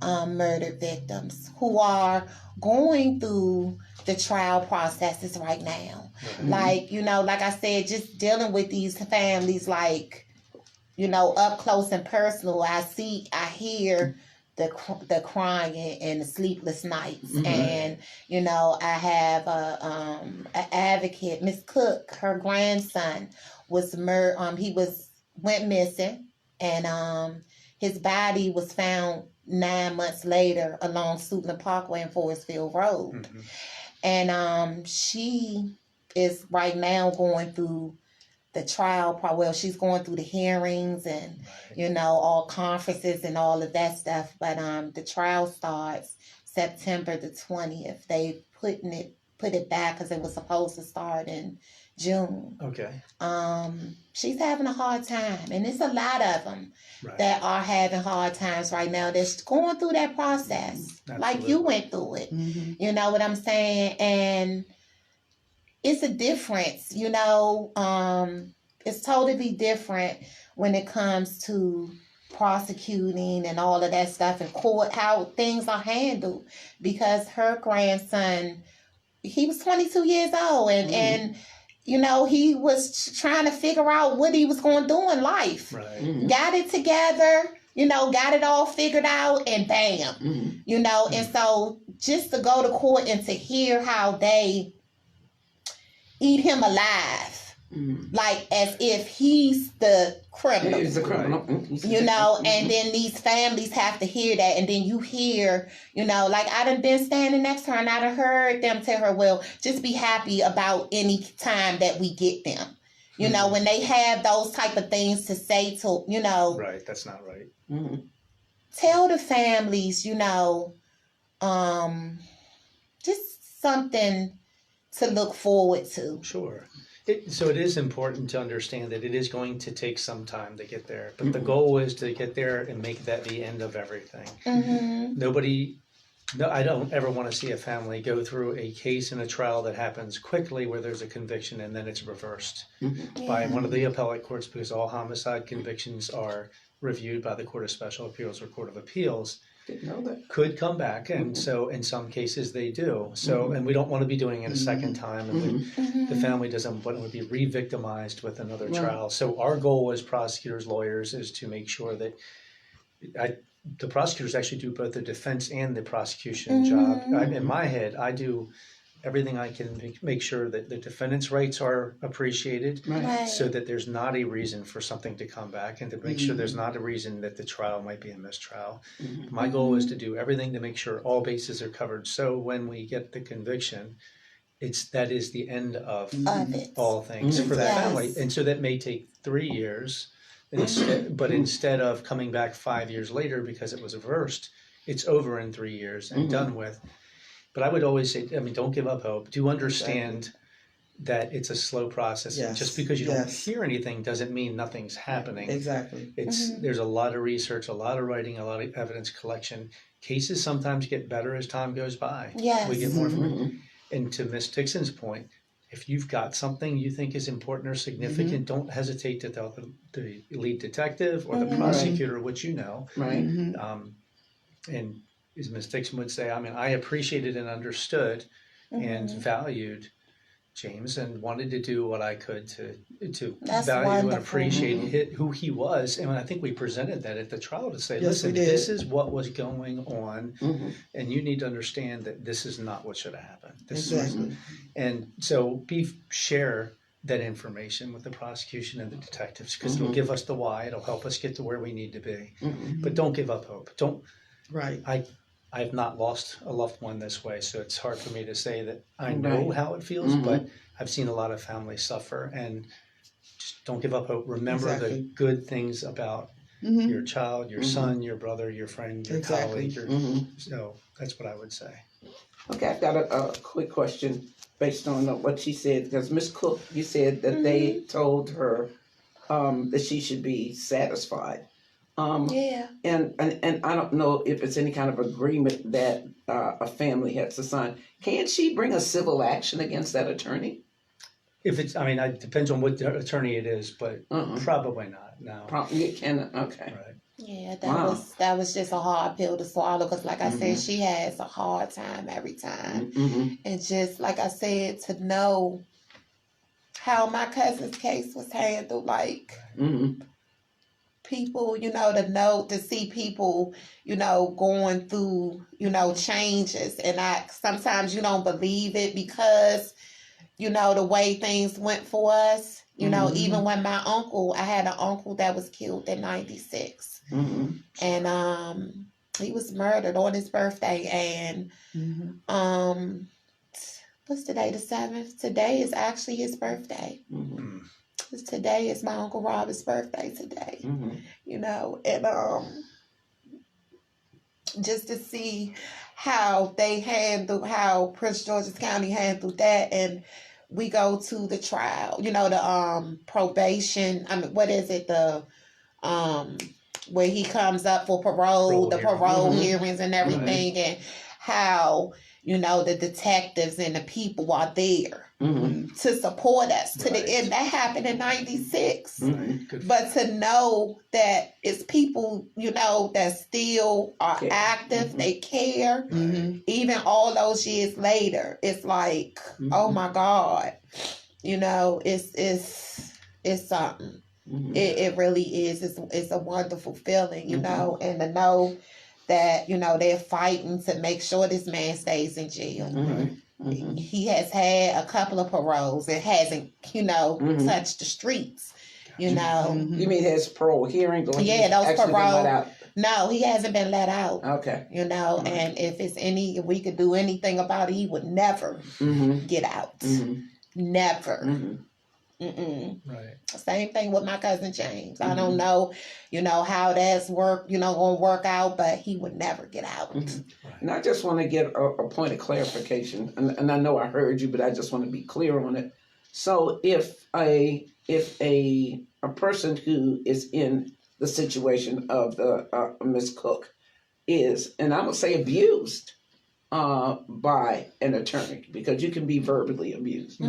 murdered victims who are going through the trial processes right now. Like, you know, like I said, just dealing with these families, like, you know, up close and personal. I hear the crying and the sleepless nights. And, you know, I have an advocate, Miss Cook. Her grandson was went missing, and his body was found 9 months later along Suitland Parkway and Forestville Road. And she is right now going through the trial. She's going through the hearings and, you know, all conferences and all of that stuff. But the trial starts September the 20th. They put it back because it was supposed to start in June. Okay. She's having a hard time, and it's a lot of them Right. that are having hard times right now. They're going through that process, like you went through it. You know what I'm saying? And it's a difference, you know. It's totally different when it comes to prosecuting and all of that stuff in court, how things are handled. Because her grandson, he was 22 years old, and you know, he was trying to figure out what he was going to do in life. Right. Got it together, you know, got it all figured out, and bam, you know. And so just to go to court and to hear how they eat him alive, like as if he's the criminal. He's the criminal. You know, and then these families have to hear that, and then you hear, you know, like I done been standing next to her, and I done heard them tell her, well, just be happy about any time that we get them. You know, when they have those type of things to say to, you know. Right, that's not right. Tell the families, you know, just something to look forward to. Sure. So it is important to understand that it is going to take some time to get there, but the goal is to get there and make that the end of everything. I don't ever want to see a family go through a case in a trial that happens quickly where there's a conviction and then it's reversed by one of the appellate courts, because all homicide convictions are reviewed by the Court of Special Appeals or Court of Appeals. Didn't know that. Could come back, and so in some cases they do. So, and we don't want to be doing it a second time, and the family doesn't want to be re-victimized with another trial. So our goal as prosecutors, lawyers, is to make sure that the prosecutors actually do both the defense and the prosecution job. In my head, I do everything I can make sure that the defendant's rights are appreciated, so that there's not a reason for something to come back, and to make sure there's not a reason that the trial might be a mistrial. My goal is to do everything to make sure all bases are covered, so when we get the conviction, that is the end of all things for that family. And so that may take 3 years, but instead of coming back 5 years later because it was reversed, it's over in 3 years and done with. But I would always say, I mean, don't give up hope. Do understand that it's a slow process. And just because you don't hear anything doesn't mean nothing's happening. Exactly. There's a lot of research, a lot of writing, a lot of evidence collection. Cases sometimes get better as time goes by. Yes. We get more from it. And to Ms. Dixon's point, if you've got something you think is important or significant, don't hesitate to tell the lead detective or the prosecutor what you know. And as Ms. Dixon would say, I mean, I appreciated and understood and valued James and wanted to do what I could to value and appreciate who he was. And I think we presented that at the trial to say, listen, this is what was going on, and you need to understand that this is not what should have happened. And so share that information with the prosecution and the detectives, because it'll give us the why, it'll help us get to where we need to be. But don't give up hope. I've not lost a loved one this way, so it's hard for me to say that I know how it feels, but I've seen a lot of families suffer, and just don't give up hope. Remember the good things about your child, your son, your brother, your friend, your colleague. So that's what I would say. Okay, I've got a quick question based on what she said, because Ms. Cook, you said that they told her that she should be satisfied. And I don't know if it's any kind of agreement that a family has to sign. Can she bring a civil action against that attorney? If it's, I mean, it depends on what attorney it is, but probably not. No. You can. Okay. Right. Yeah, that was just a hard pill to swallow, because like I said, she has a hard time every time. And just like I said, to know how my cousin's case was handled, like people, you know, to see people, you know, going through, you know, changes. And sometimes you don't believe it, because, you know, the way things went for us, you know, even when I had an uncle that was killed in 96. And he was murdered on his birthday. And what's today, the 7th? Today is actually his birthday. Today is my Uncle Robert's birthday today. You know, and just to see how how Prince George's County handled that. And we go to the trial, the probation. I mean, what is it? Where he comes up for parole, the parole hearings and everything, and how, the detectives and the people are there to support us to the end. That happened in 96. But to know that it's people, that still are active, they care, even all those years later, it's like, oh my God, it's something. It really is. It's a wonderful feeling, and to know that, they're fighting to make sure this man stays in jail. He has had a couple of paroles. It hasn't, touched the streets, You mean his parole hearing? Yeah, those parole. No, he hasn't been let out. Okay. And if we could do anything about it, he would never get out. Never. Right. Same thing with my cousin James. I don't know, how that's gonna work out, but he would never get out. Right. And I just want to get a point of clarification, and I know I heard you, but I just want to be clear on it. So if a person who is in the situation of the Miss Cook is, and I'm gonna say abused by an attorney, because you can be verbally abused.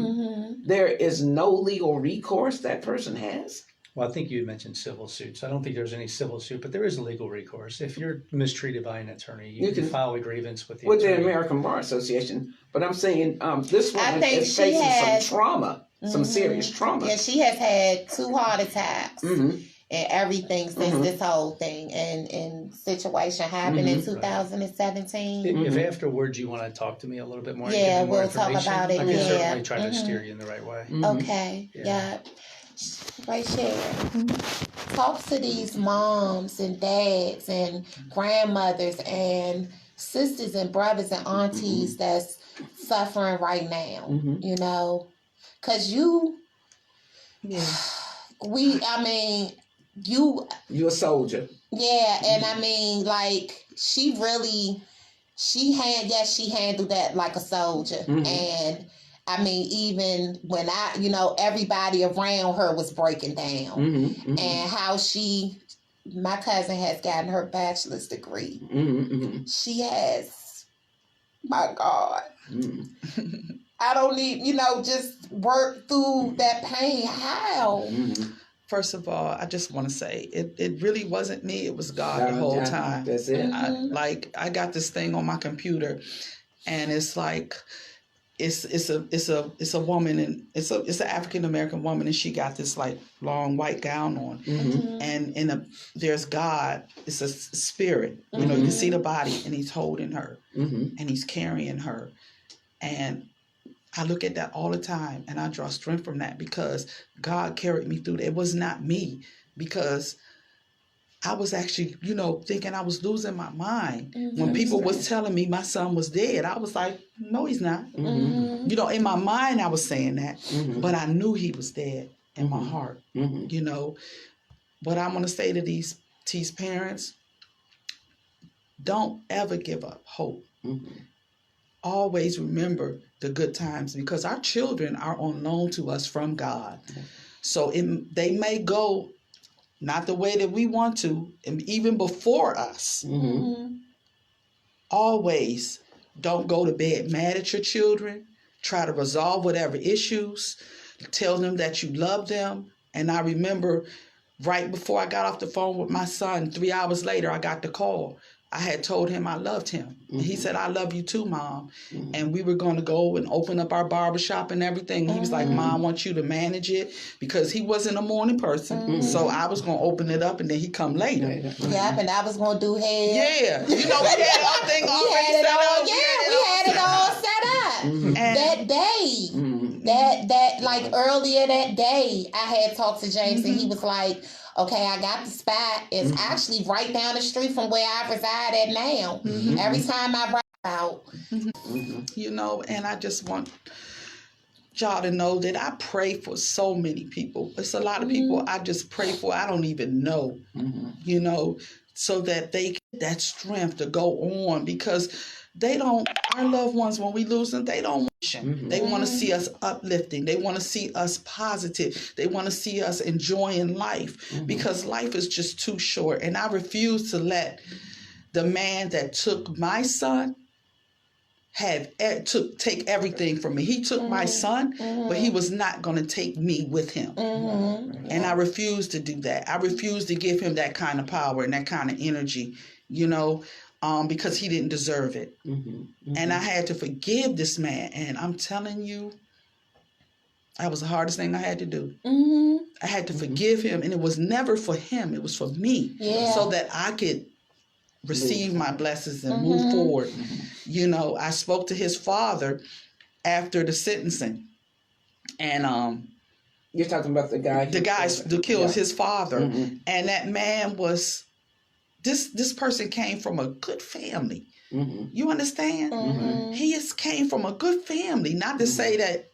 There is no legal recourse that person has. Well, I think you mentioned civil suits. I don't think there's any civil suit, but there is a legal recourse. If you're mistreated by an attorney, you can file a grievance with the attorney. The American Bar Association. But I'm saying this woman is facing some trauma, some serious trauma. Yeah, she has had 2 heart attacks. And everything since this whole thing and situation happened in 2017. If afterwards you want to talk to me a little bit more, yeah, we'll talk about it. I can certainly try to steer you in the right way. Okay, yeah. Right there. Talk to these moms and dads and grandmothers and sisters and brothers and aunties that's suffering right now. Because you're a soldier. Yeah, and she handled that like a soldier. And even when everybody around her was breaking down, and how my cousin has gotten her bachelor's degree. She has, my God. I don't need, just work through that pain. How? First of all, I just want to say it really wasn't me. It was God the whole time. That's it. I got this thing on my computer, and it's like it's a woman, and it's an African American woman, and she got this like long white gown on, and there's God. It's a spirit. You can see the body, and He's holding her, and He's carrying her, and I look at that all the time, and I draw strength from that, because God carried me through that. It was not me, because I was actually, thinking I was losing my mind. When people was telling me my son was dead, I was like, no, he's not. In my mind, I was saying that, but I knew he was dead in my heart, What I'm going to say to these parents, don't ever give up hope. Always remember the good times, because our children are on loan to us from God. So they may go not the way that we want to, and even before us. Always don't go to bed mad at your children. Try to resolve whatever issues. Tell them that you love them. And I remember right before I got off the phone with my son, 3 hours later, I got the call. I had told him I loved him. And he said, I love you too, Mom. And we were going to go and open up our barbershop and everything. He was like, Mom, I want you to manage it, because he wasn't a morning person. So I was going to open it up, and then he come later. Yeah, and I was going to do hair. Yeah. We had everything already set up. We had it all set up. That day, that like earlier that day, I had talked to James, and he was like, okay, I got the spot. It's actually right down the street from where I reside at now. Every time I ride out. And I just want y'all to know that I pray for so many people. It's a lot of people I just pray for I don't even know, so that they that strength to go on, because our loved ones, when we lose them, they don't want They want to see us uplifting. They want to see us positive. They want to see us enjoying life, because life is just too short. And I refuse to let the man that took my son take everything from me. He took my son, but he was not going to take me with him. And I refuse to do that. I refuse to give him that kind of power and that kind of energy, because he didn't deserve it. And I had to forgive this man. And I'm telling you, that was the hardest thing I had to do. I had to forgive him, and it was never for him. It was for me, so that I could receive my blessings and move forward. I spoke to his father after the sentencing, and you're talking about the guy who killed his father, and that man was this person came from a good family. You understand? He came from a good family. Not to say that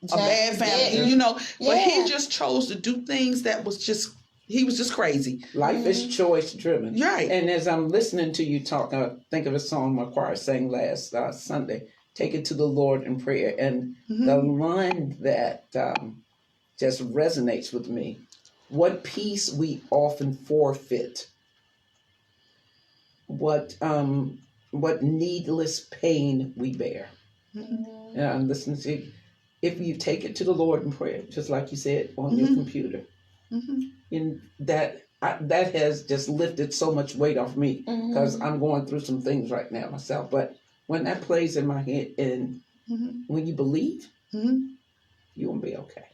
a bad family, but he just chose to do things that was just. He was just crazy. Life is choice driven. Right. And as I'm listening to you talk, I think of a song my choir sang last Sunday, Take It to the Lord in Prayer. And the line that just resonates with me, what peace we often forfeit, what needless pain we bear. Yeah, I'm listening to you. If you take it to the Lord in prayer, just like you said, on your computer, and that has just lifted so much weight off me, because I'm going through some things right now myself. But when that plays in my head, and when you believe, you're gonna be okay.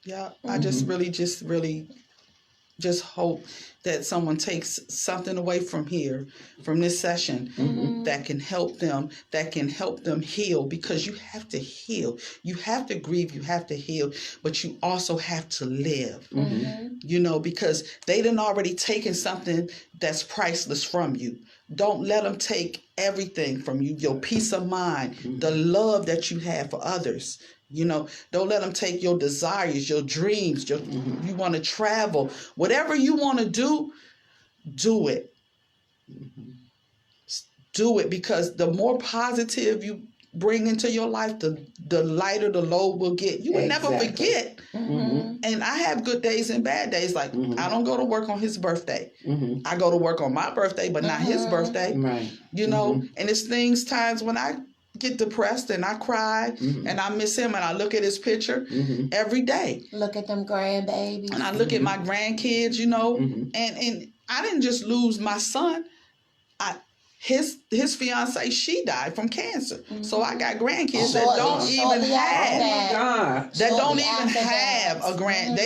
Yeah, I just really hope that someone takes something away from this session, that can help them heal, because you have to heal. You have to grieve, you have to heal, but you also have to live, because they done already taken something that's priceless from you. Don't let them take everything from you, your peace of mind, the love that you have for others. Don't let them take your desires, your dreams, you want to travel. Whatever you want to do it. Do it, because the more positive you bring into your life, the lighter the load will get. You will never forget. And I have good days and bad days. Like, I don't go to work on his birthday. I go to work on my birthday, but not his birthday. Right. And it's times when I get depressed and I cry and I miss him, and I look at his picture every day. Look at them grandbabies. And I look at my grandkids, and I didn't just lose my son. His fiance, she died from cancer. So I got grandkids that don't even have they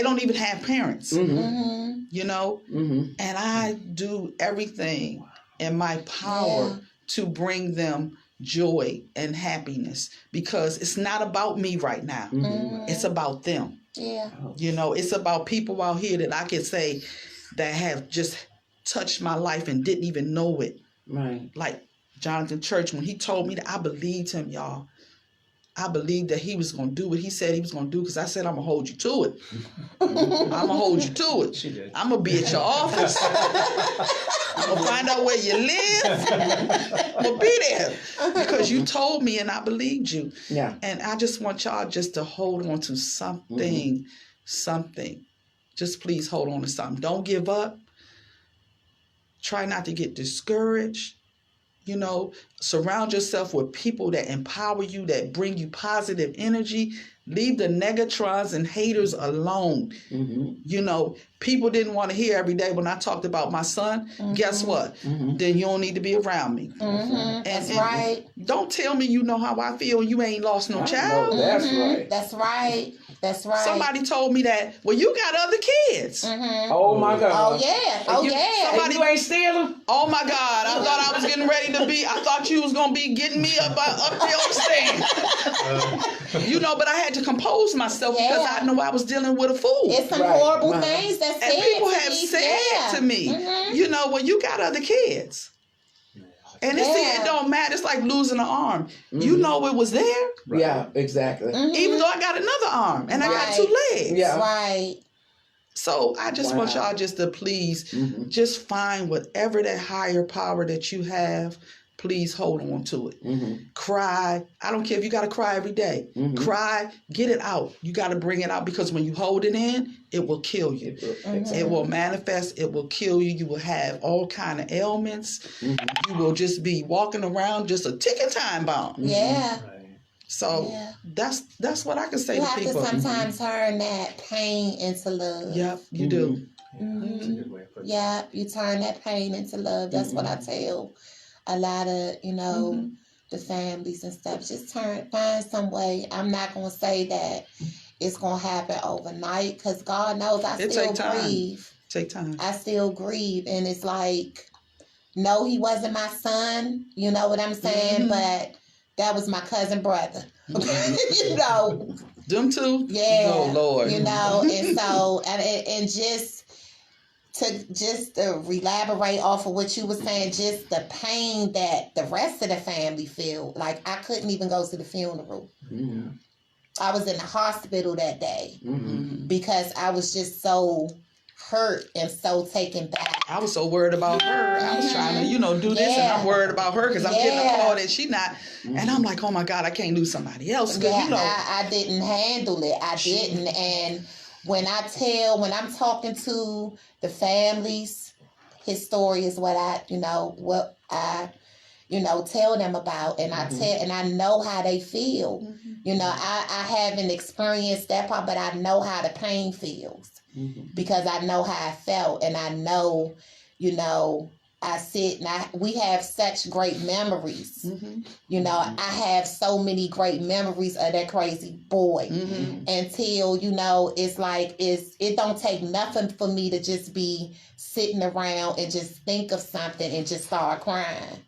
don't even have parents. And I do everything in my power to bring them joy and happiness, because it's not about me right now. It's about them. It's about people out here that I can say that have just touched my life and didn't even know it. Right. Like Jonathan Church, when he told me that, I believed him, y'all. I believed that he was going to do what he said he was going to do, because I said, I'm going to hold you to it. I'm going to hold you to it. She did. I'm going to be at your office. I'm going to find out where you live. I'm going to be there, because you told me and I believed you. Yeah. And I just want y'all just to hold on to something. Just please hold on to something. Don't give up. Try not to get discouraged. Surround yourself with people that empower you, that bring you positive energy. Leave the negatrons and haters alone. People didn't want to hear every day when I talked about my son. Guess what? Then you don't need to be around me. That's right. Don't tell me you know how I feel and you ain't lost no child. That's right. That's right. That's right. Somebody told me that, well, you got other kids. Oh, my God. Oh, yeah. Oh, yeah. Somebody, you ain't stealing? Oh, my God. I thought I was getting ready to be, I thought you was going to be getting me up there on stage. But I had to compose myself, because I know I was dealing with a fool. It's some horrible things that and people have said to me, well, you got other kids. And it don't matter. It's like losing an arm. You know it was there. Yeah, exactly. Even though I got another arm and I got two legs. Yeah. Right. So I just want y'all just to please just find whatever that higher power that you have. Please hold on to it. Cry. I don't care if you got to cry every day. Cry. Get it out. You got to bring it out, because when you hold it in, it will kill you. It will manifest. It will kill you. You will have all kind of ailments. You will just be walking around just a ticking time bomb. Yeah. So that's what I can say you to have people. to sometimes turn that pain into love. Yep, you do. That's a good way of putting it. Yeah, you turn that pain into love. That's what I tell a lot of, the families and stuff. Just find some way. I'm not going to say that it's going to happen overnight, because God knows I still grieve. Take time. I still grieve. And it's like, no, he wasn't my son. You know what I'm saying? But that was my cousin brother. Them two? Yeah. Oh, Lord. And so, and just to elaborate off of what you were saying, just the pain that the rest of the family feel. Like, I couldn't even go to the funeral. I was in the hospital that day because I was just so hurt and so taken back. I was so worried about her. I was trying to, do this, and I'm worried about her because I'm getting a call that she not. And I'm like, oh my God, I can't lose somebody else. I didn't handle it. I didn't. And when I'm talking to the families, his story is what I tell them about, and and I know how they feel. I haven't experienced that part, but I know how the pain feels because I know how I felt, and I know, I sit and we have such great memories. I have so many great memories of that crazy boy until, it's like, it don't take nothing for me to just be sitting around and just think of something and just start crying.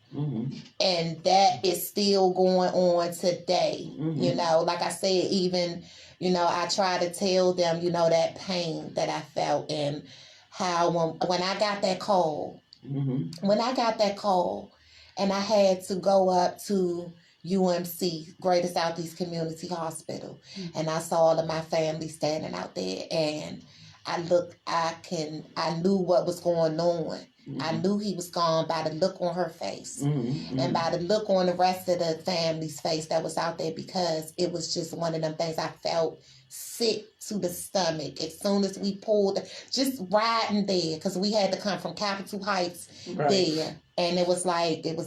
And that is still going on today. Like I said, even, I try to tell them, that pain that I felt, and how when I got that call, when I got that call and I had to go up to UMC, Greater Southeast Community Hospital, and I saw all of my family standing out there, and I knew what was going on. I knew he was gone by the look on her face and by the look on the rest of the family's face that was out there, because it was just one of them things. I felt sick to the stomach as soon as we pulled, just riding there, because we had to come from Capitol Heights there. And it was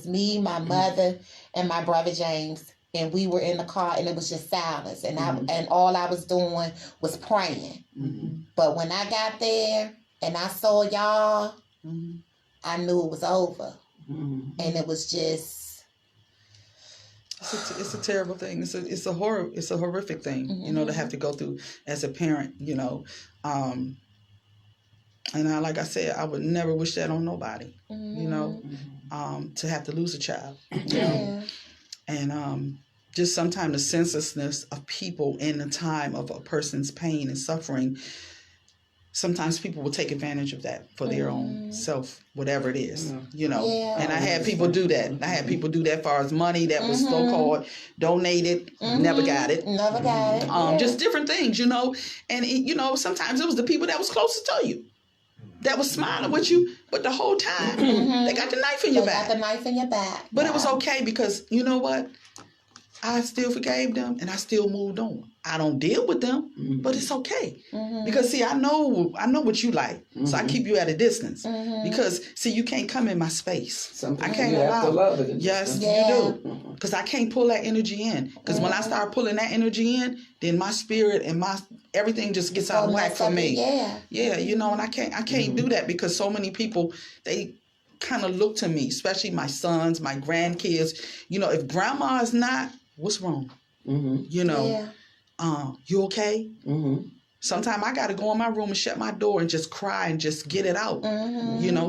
me, my mother, and my brother James. And we were in the car, and it was just silence. And and all I was doing was praying. But when I got there and I saw y'all, I knew it was over. And it was just... It's a terrible thing. It's a horrific thing, to have to go through as a parent, And like I said, I would never wish that on nobody, to have to lose a child. And just sometimes the senselessness of people in the time of a person's pain and suffering, sometimes people will take advantage of that for their own self, whatever it is, And I had people do that. I had people do that as far as money that was so-called donated, never got it. Never got it. Just different things, And, sometimes it was the people that was closest to you that was smiling with you, but the whole time they got the knife in your back. But it was okay, because you know what? I still forgave them, and I still moved on. I don't deal with them, but it's okay. Because, see, I know what you like, so I keep you at a distance. Because, see, you can't come in my space. I can't allow. To love it. Yes, you do. Because I can't pull that energy in. Because when I start pulling that energy in, then my spirit and everything just gets out of whack for me. And I can't do that, because so many people, they kind of look to me, especially my sons, my grandkids. If grandma is not, what's wrong? You okay? Sometimes I got to go in my room and shut my door and just cry and just get it out.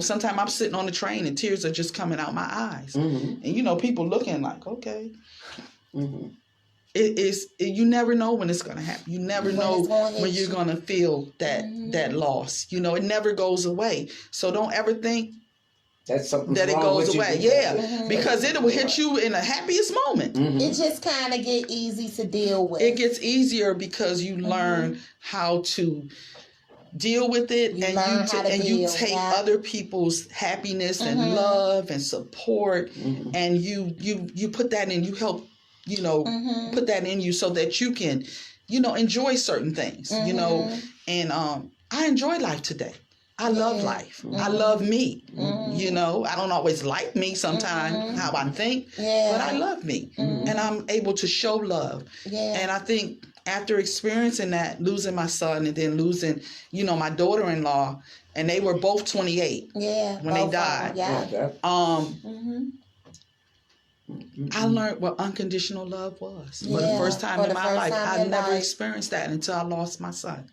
Sometimes I'm sitting on the train and tears are just coming out my eyes. And, people looking like, okay. You never know when it's going to happen. You never know when you're going to feel that loss. It never goes away. So don't ever think that it goes away. Because it will hit you in the happiest moment. It just kind of get easy to deal with. It gets easier because you learn how to deal with it, You and learn how to you deal, take yeah. other people's happiness and love and support, and you put that in. You help, put that in you so that you can, enjoy certain things. And I enjoy life today. I love life. I love me. I don't always like me sometimes, how I think, but I love me. And I'm able to show love. And I think after experiencing that, losing my son and then losing, my daughter-in-law, and they were both 28 when they died. I learned what unconditional love was. For the first time in my life. I never experienced that until I lost my son.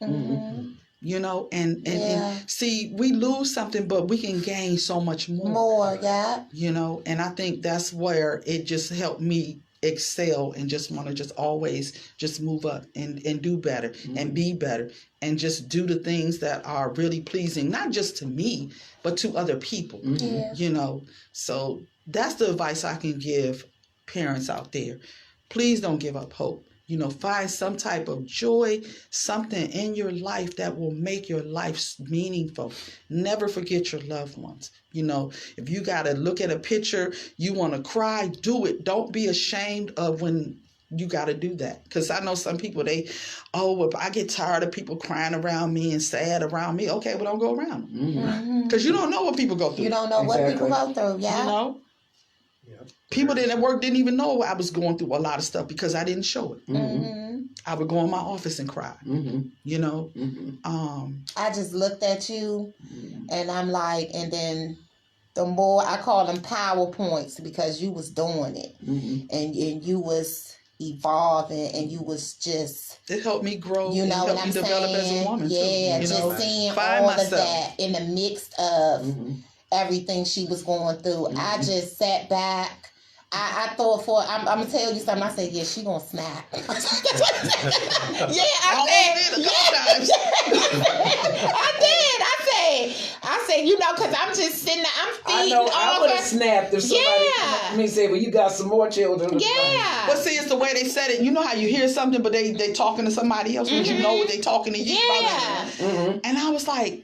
And see, we lose something, but we can gain so much more. And I think that's where it just helped me excel and just want to just always just move up and do better and be better and just do the things that are really pleasing, not just to me, but to other people. So that's the advice I can give parents out there. Please don't give up hope. Find some type of joy, something in your life that will make your life meaningful. Never forget your loved ones. If you got to look at a picture, you want to cry, do it. Don't be ashamed of when you got to do that. Because I know some people, if I get tired of people crying around me and sad around me, okay, well, don't go around them. Because you don't know what people go through. You don't know what people go through, People at work didn't even know I was going through a lot of stuff because I didn't show it. I would go in my office and cry. I just looked at you, and I'm like, and then the more I call them PowerPoints because you was doing it, and you was evolving, and you was just. It helped me grow. You know what I'm develop saying? As a woman just seeing find all myself. of that in the mix of everything she was going through. I just sat back. I thought I'm gonna tell you something. I said, yeah, she gonna snap. I said, because I'm just sitting there, I'm feeding. I know, I would have snapped if somebody come to me and said, well, you got some more children. But see, it's the way they said it. You know how you hear something, but they talking to somebody else, but you know what they talking to you about. And I was like,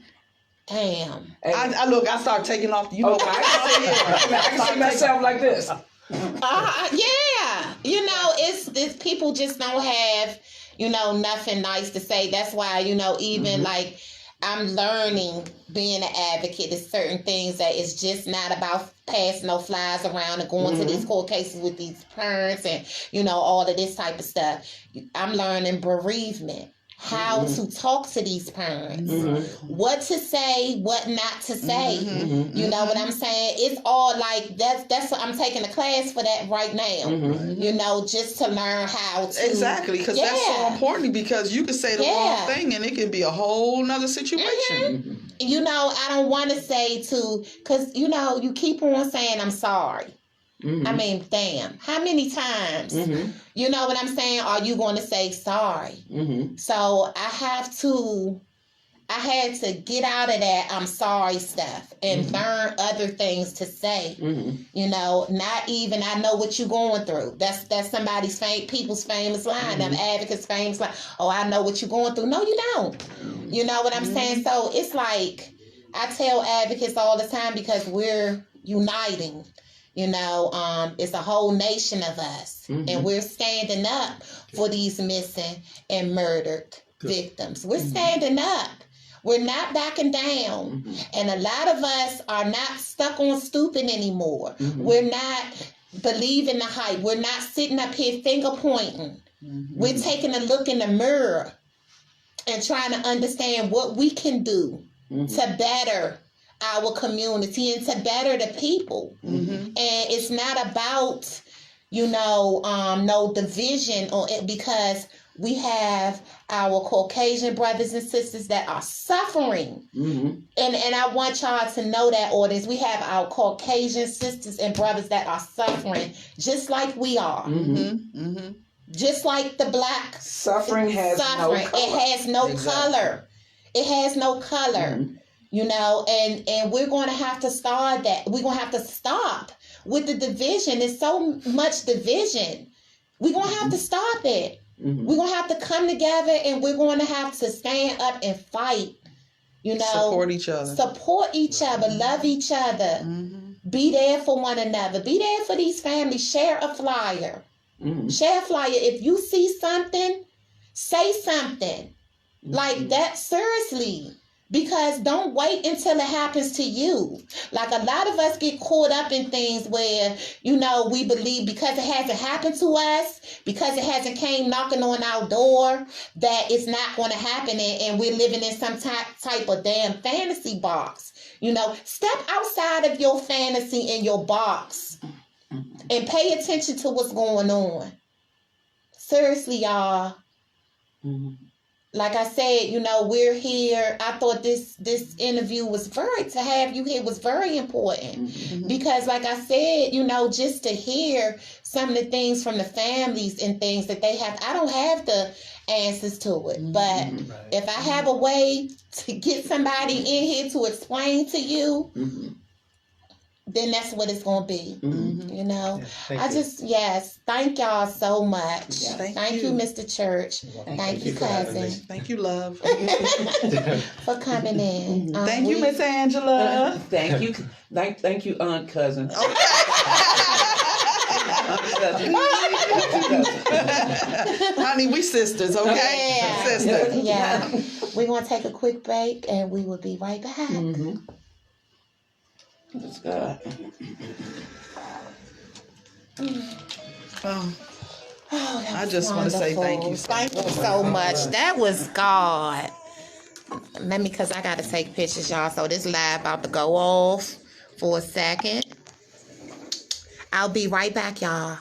damn. I started taking off. I can see myself like this. It's people just don't have, nothing nice to say. That's why, even like I'm learning being an advocate. There's certain things that it's just not about passing no flies around and going to these court cases with these parents and, all of this type of stuff. I'm learning bereavement. How to talk to these parents, what to say, what not to say. You know what I'm saying? It's all like that's what I'm taking a class for that right now. Just to learn how to exactly because that's so important because you can say the wrong thing and it can be a whole nother situation. I don't want to say because you keep on saying I'm sorry. I mean, damn, how many times, you know what I'm saying, are you going to say sorry? So I had to get out of that I'm sorry stuff and learn other things to say. Not even I know what you're going through. That's somebody's people's famous line, them advocates' famous line. Oh, I know what you're going through. No, you don't. You know what I'm saying? So it's like I tell advocates all the time because we're uniting. It's a whole nation of us, and we're standing up for these missing and murdered victims. We're standing up. We're not backing down. And a lot of us are not stuck on stupid anymore. We're not believing the hype. We're not sitting up here finger pointing. We're taking a look in the mirror and trying to understand what we can do to better our community and to better the people. And it's not about, no division on it because we have our Caucasian brothers and sisters that are suffering. And I want y'all to know that, audience. We have our Caucasian sisters and brothers that are suffering just like we are. Just like the Black suffering has no color. It has no color. It has no color. And we're going to have to start that. We're going to have to stop with the division. There's so much division. We're going to have to stop it. We're going to have to come together and we're going to have to stand up and fight You know, support each other, love each other, be there for one another, be there for these families. Share a flyer. Share a flyer. If you see something, say something like that. Seriously. Because don't wait until it happens to you. Like a lot of us get caught up in things where, you know, we believe because it hasn't happened to us, because it hasn't came knocking on our door, that it's not going to happen, and we're living in some type of damn fantasy box. You know, step outside of your fantasy in your box and pay attention to what's going on. Seriously, y'all. Like I said, you know, we're here. I thought this interview was to have you here was very important. Because like I said, you know, just to hear some of the things from the families and things that they have, I don't have the answers to it. But if I have a way to get somebody in here to explain to you, then that's what it's going to be. You know, thank y'all so much. Thank you, Mr. Church. Thank you, cousin. Thank you, love. For coming in. Thank you, Miss Angela. Thank you. Thank you, Aunt Cousin. Honey, we sisters, okay? Yeah. Sisters. Yeah. We're going to take a quick break and we will be right back. That's good. I just want to say thank you. Thank you so much. That was God. Because I got to take pictures, y'all. So this live about to go off for a second. I'll be right back, y'all.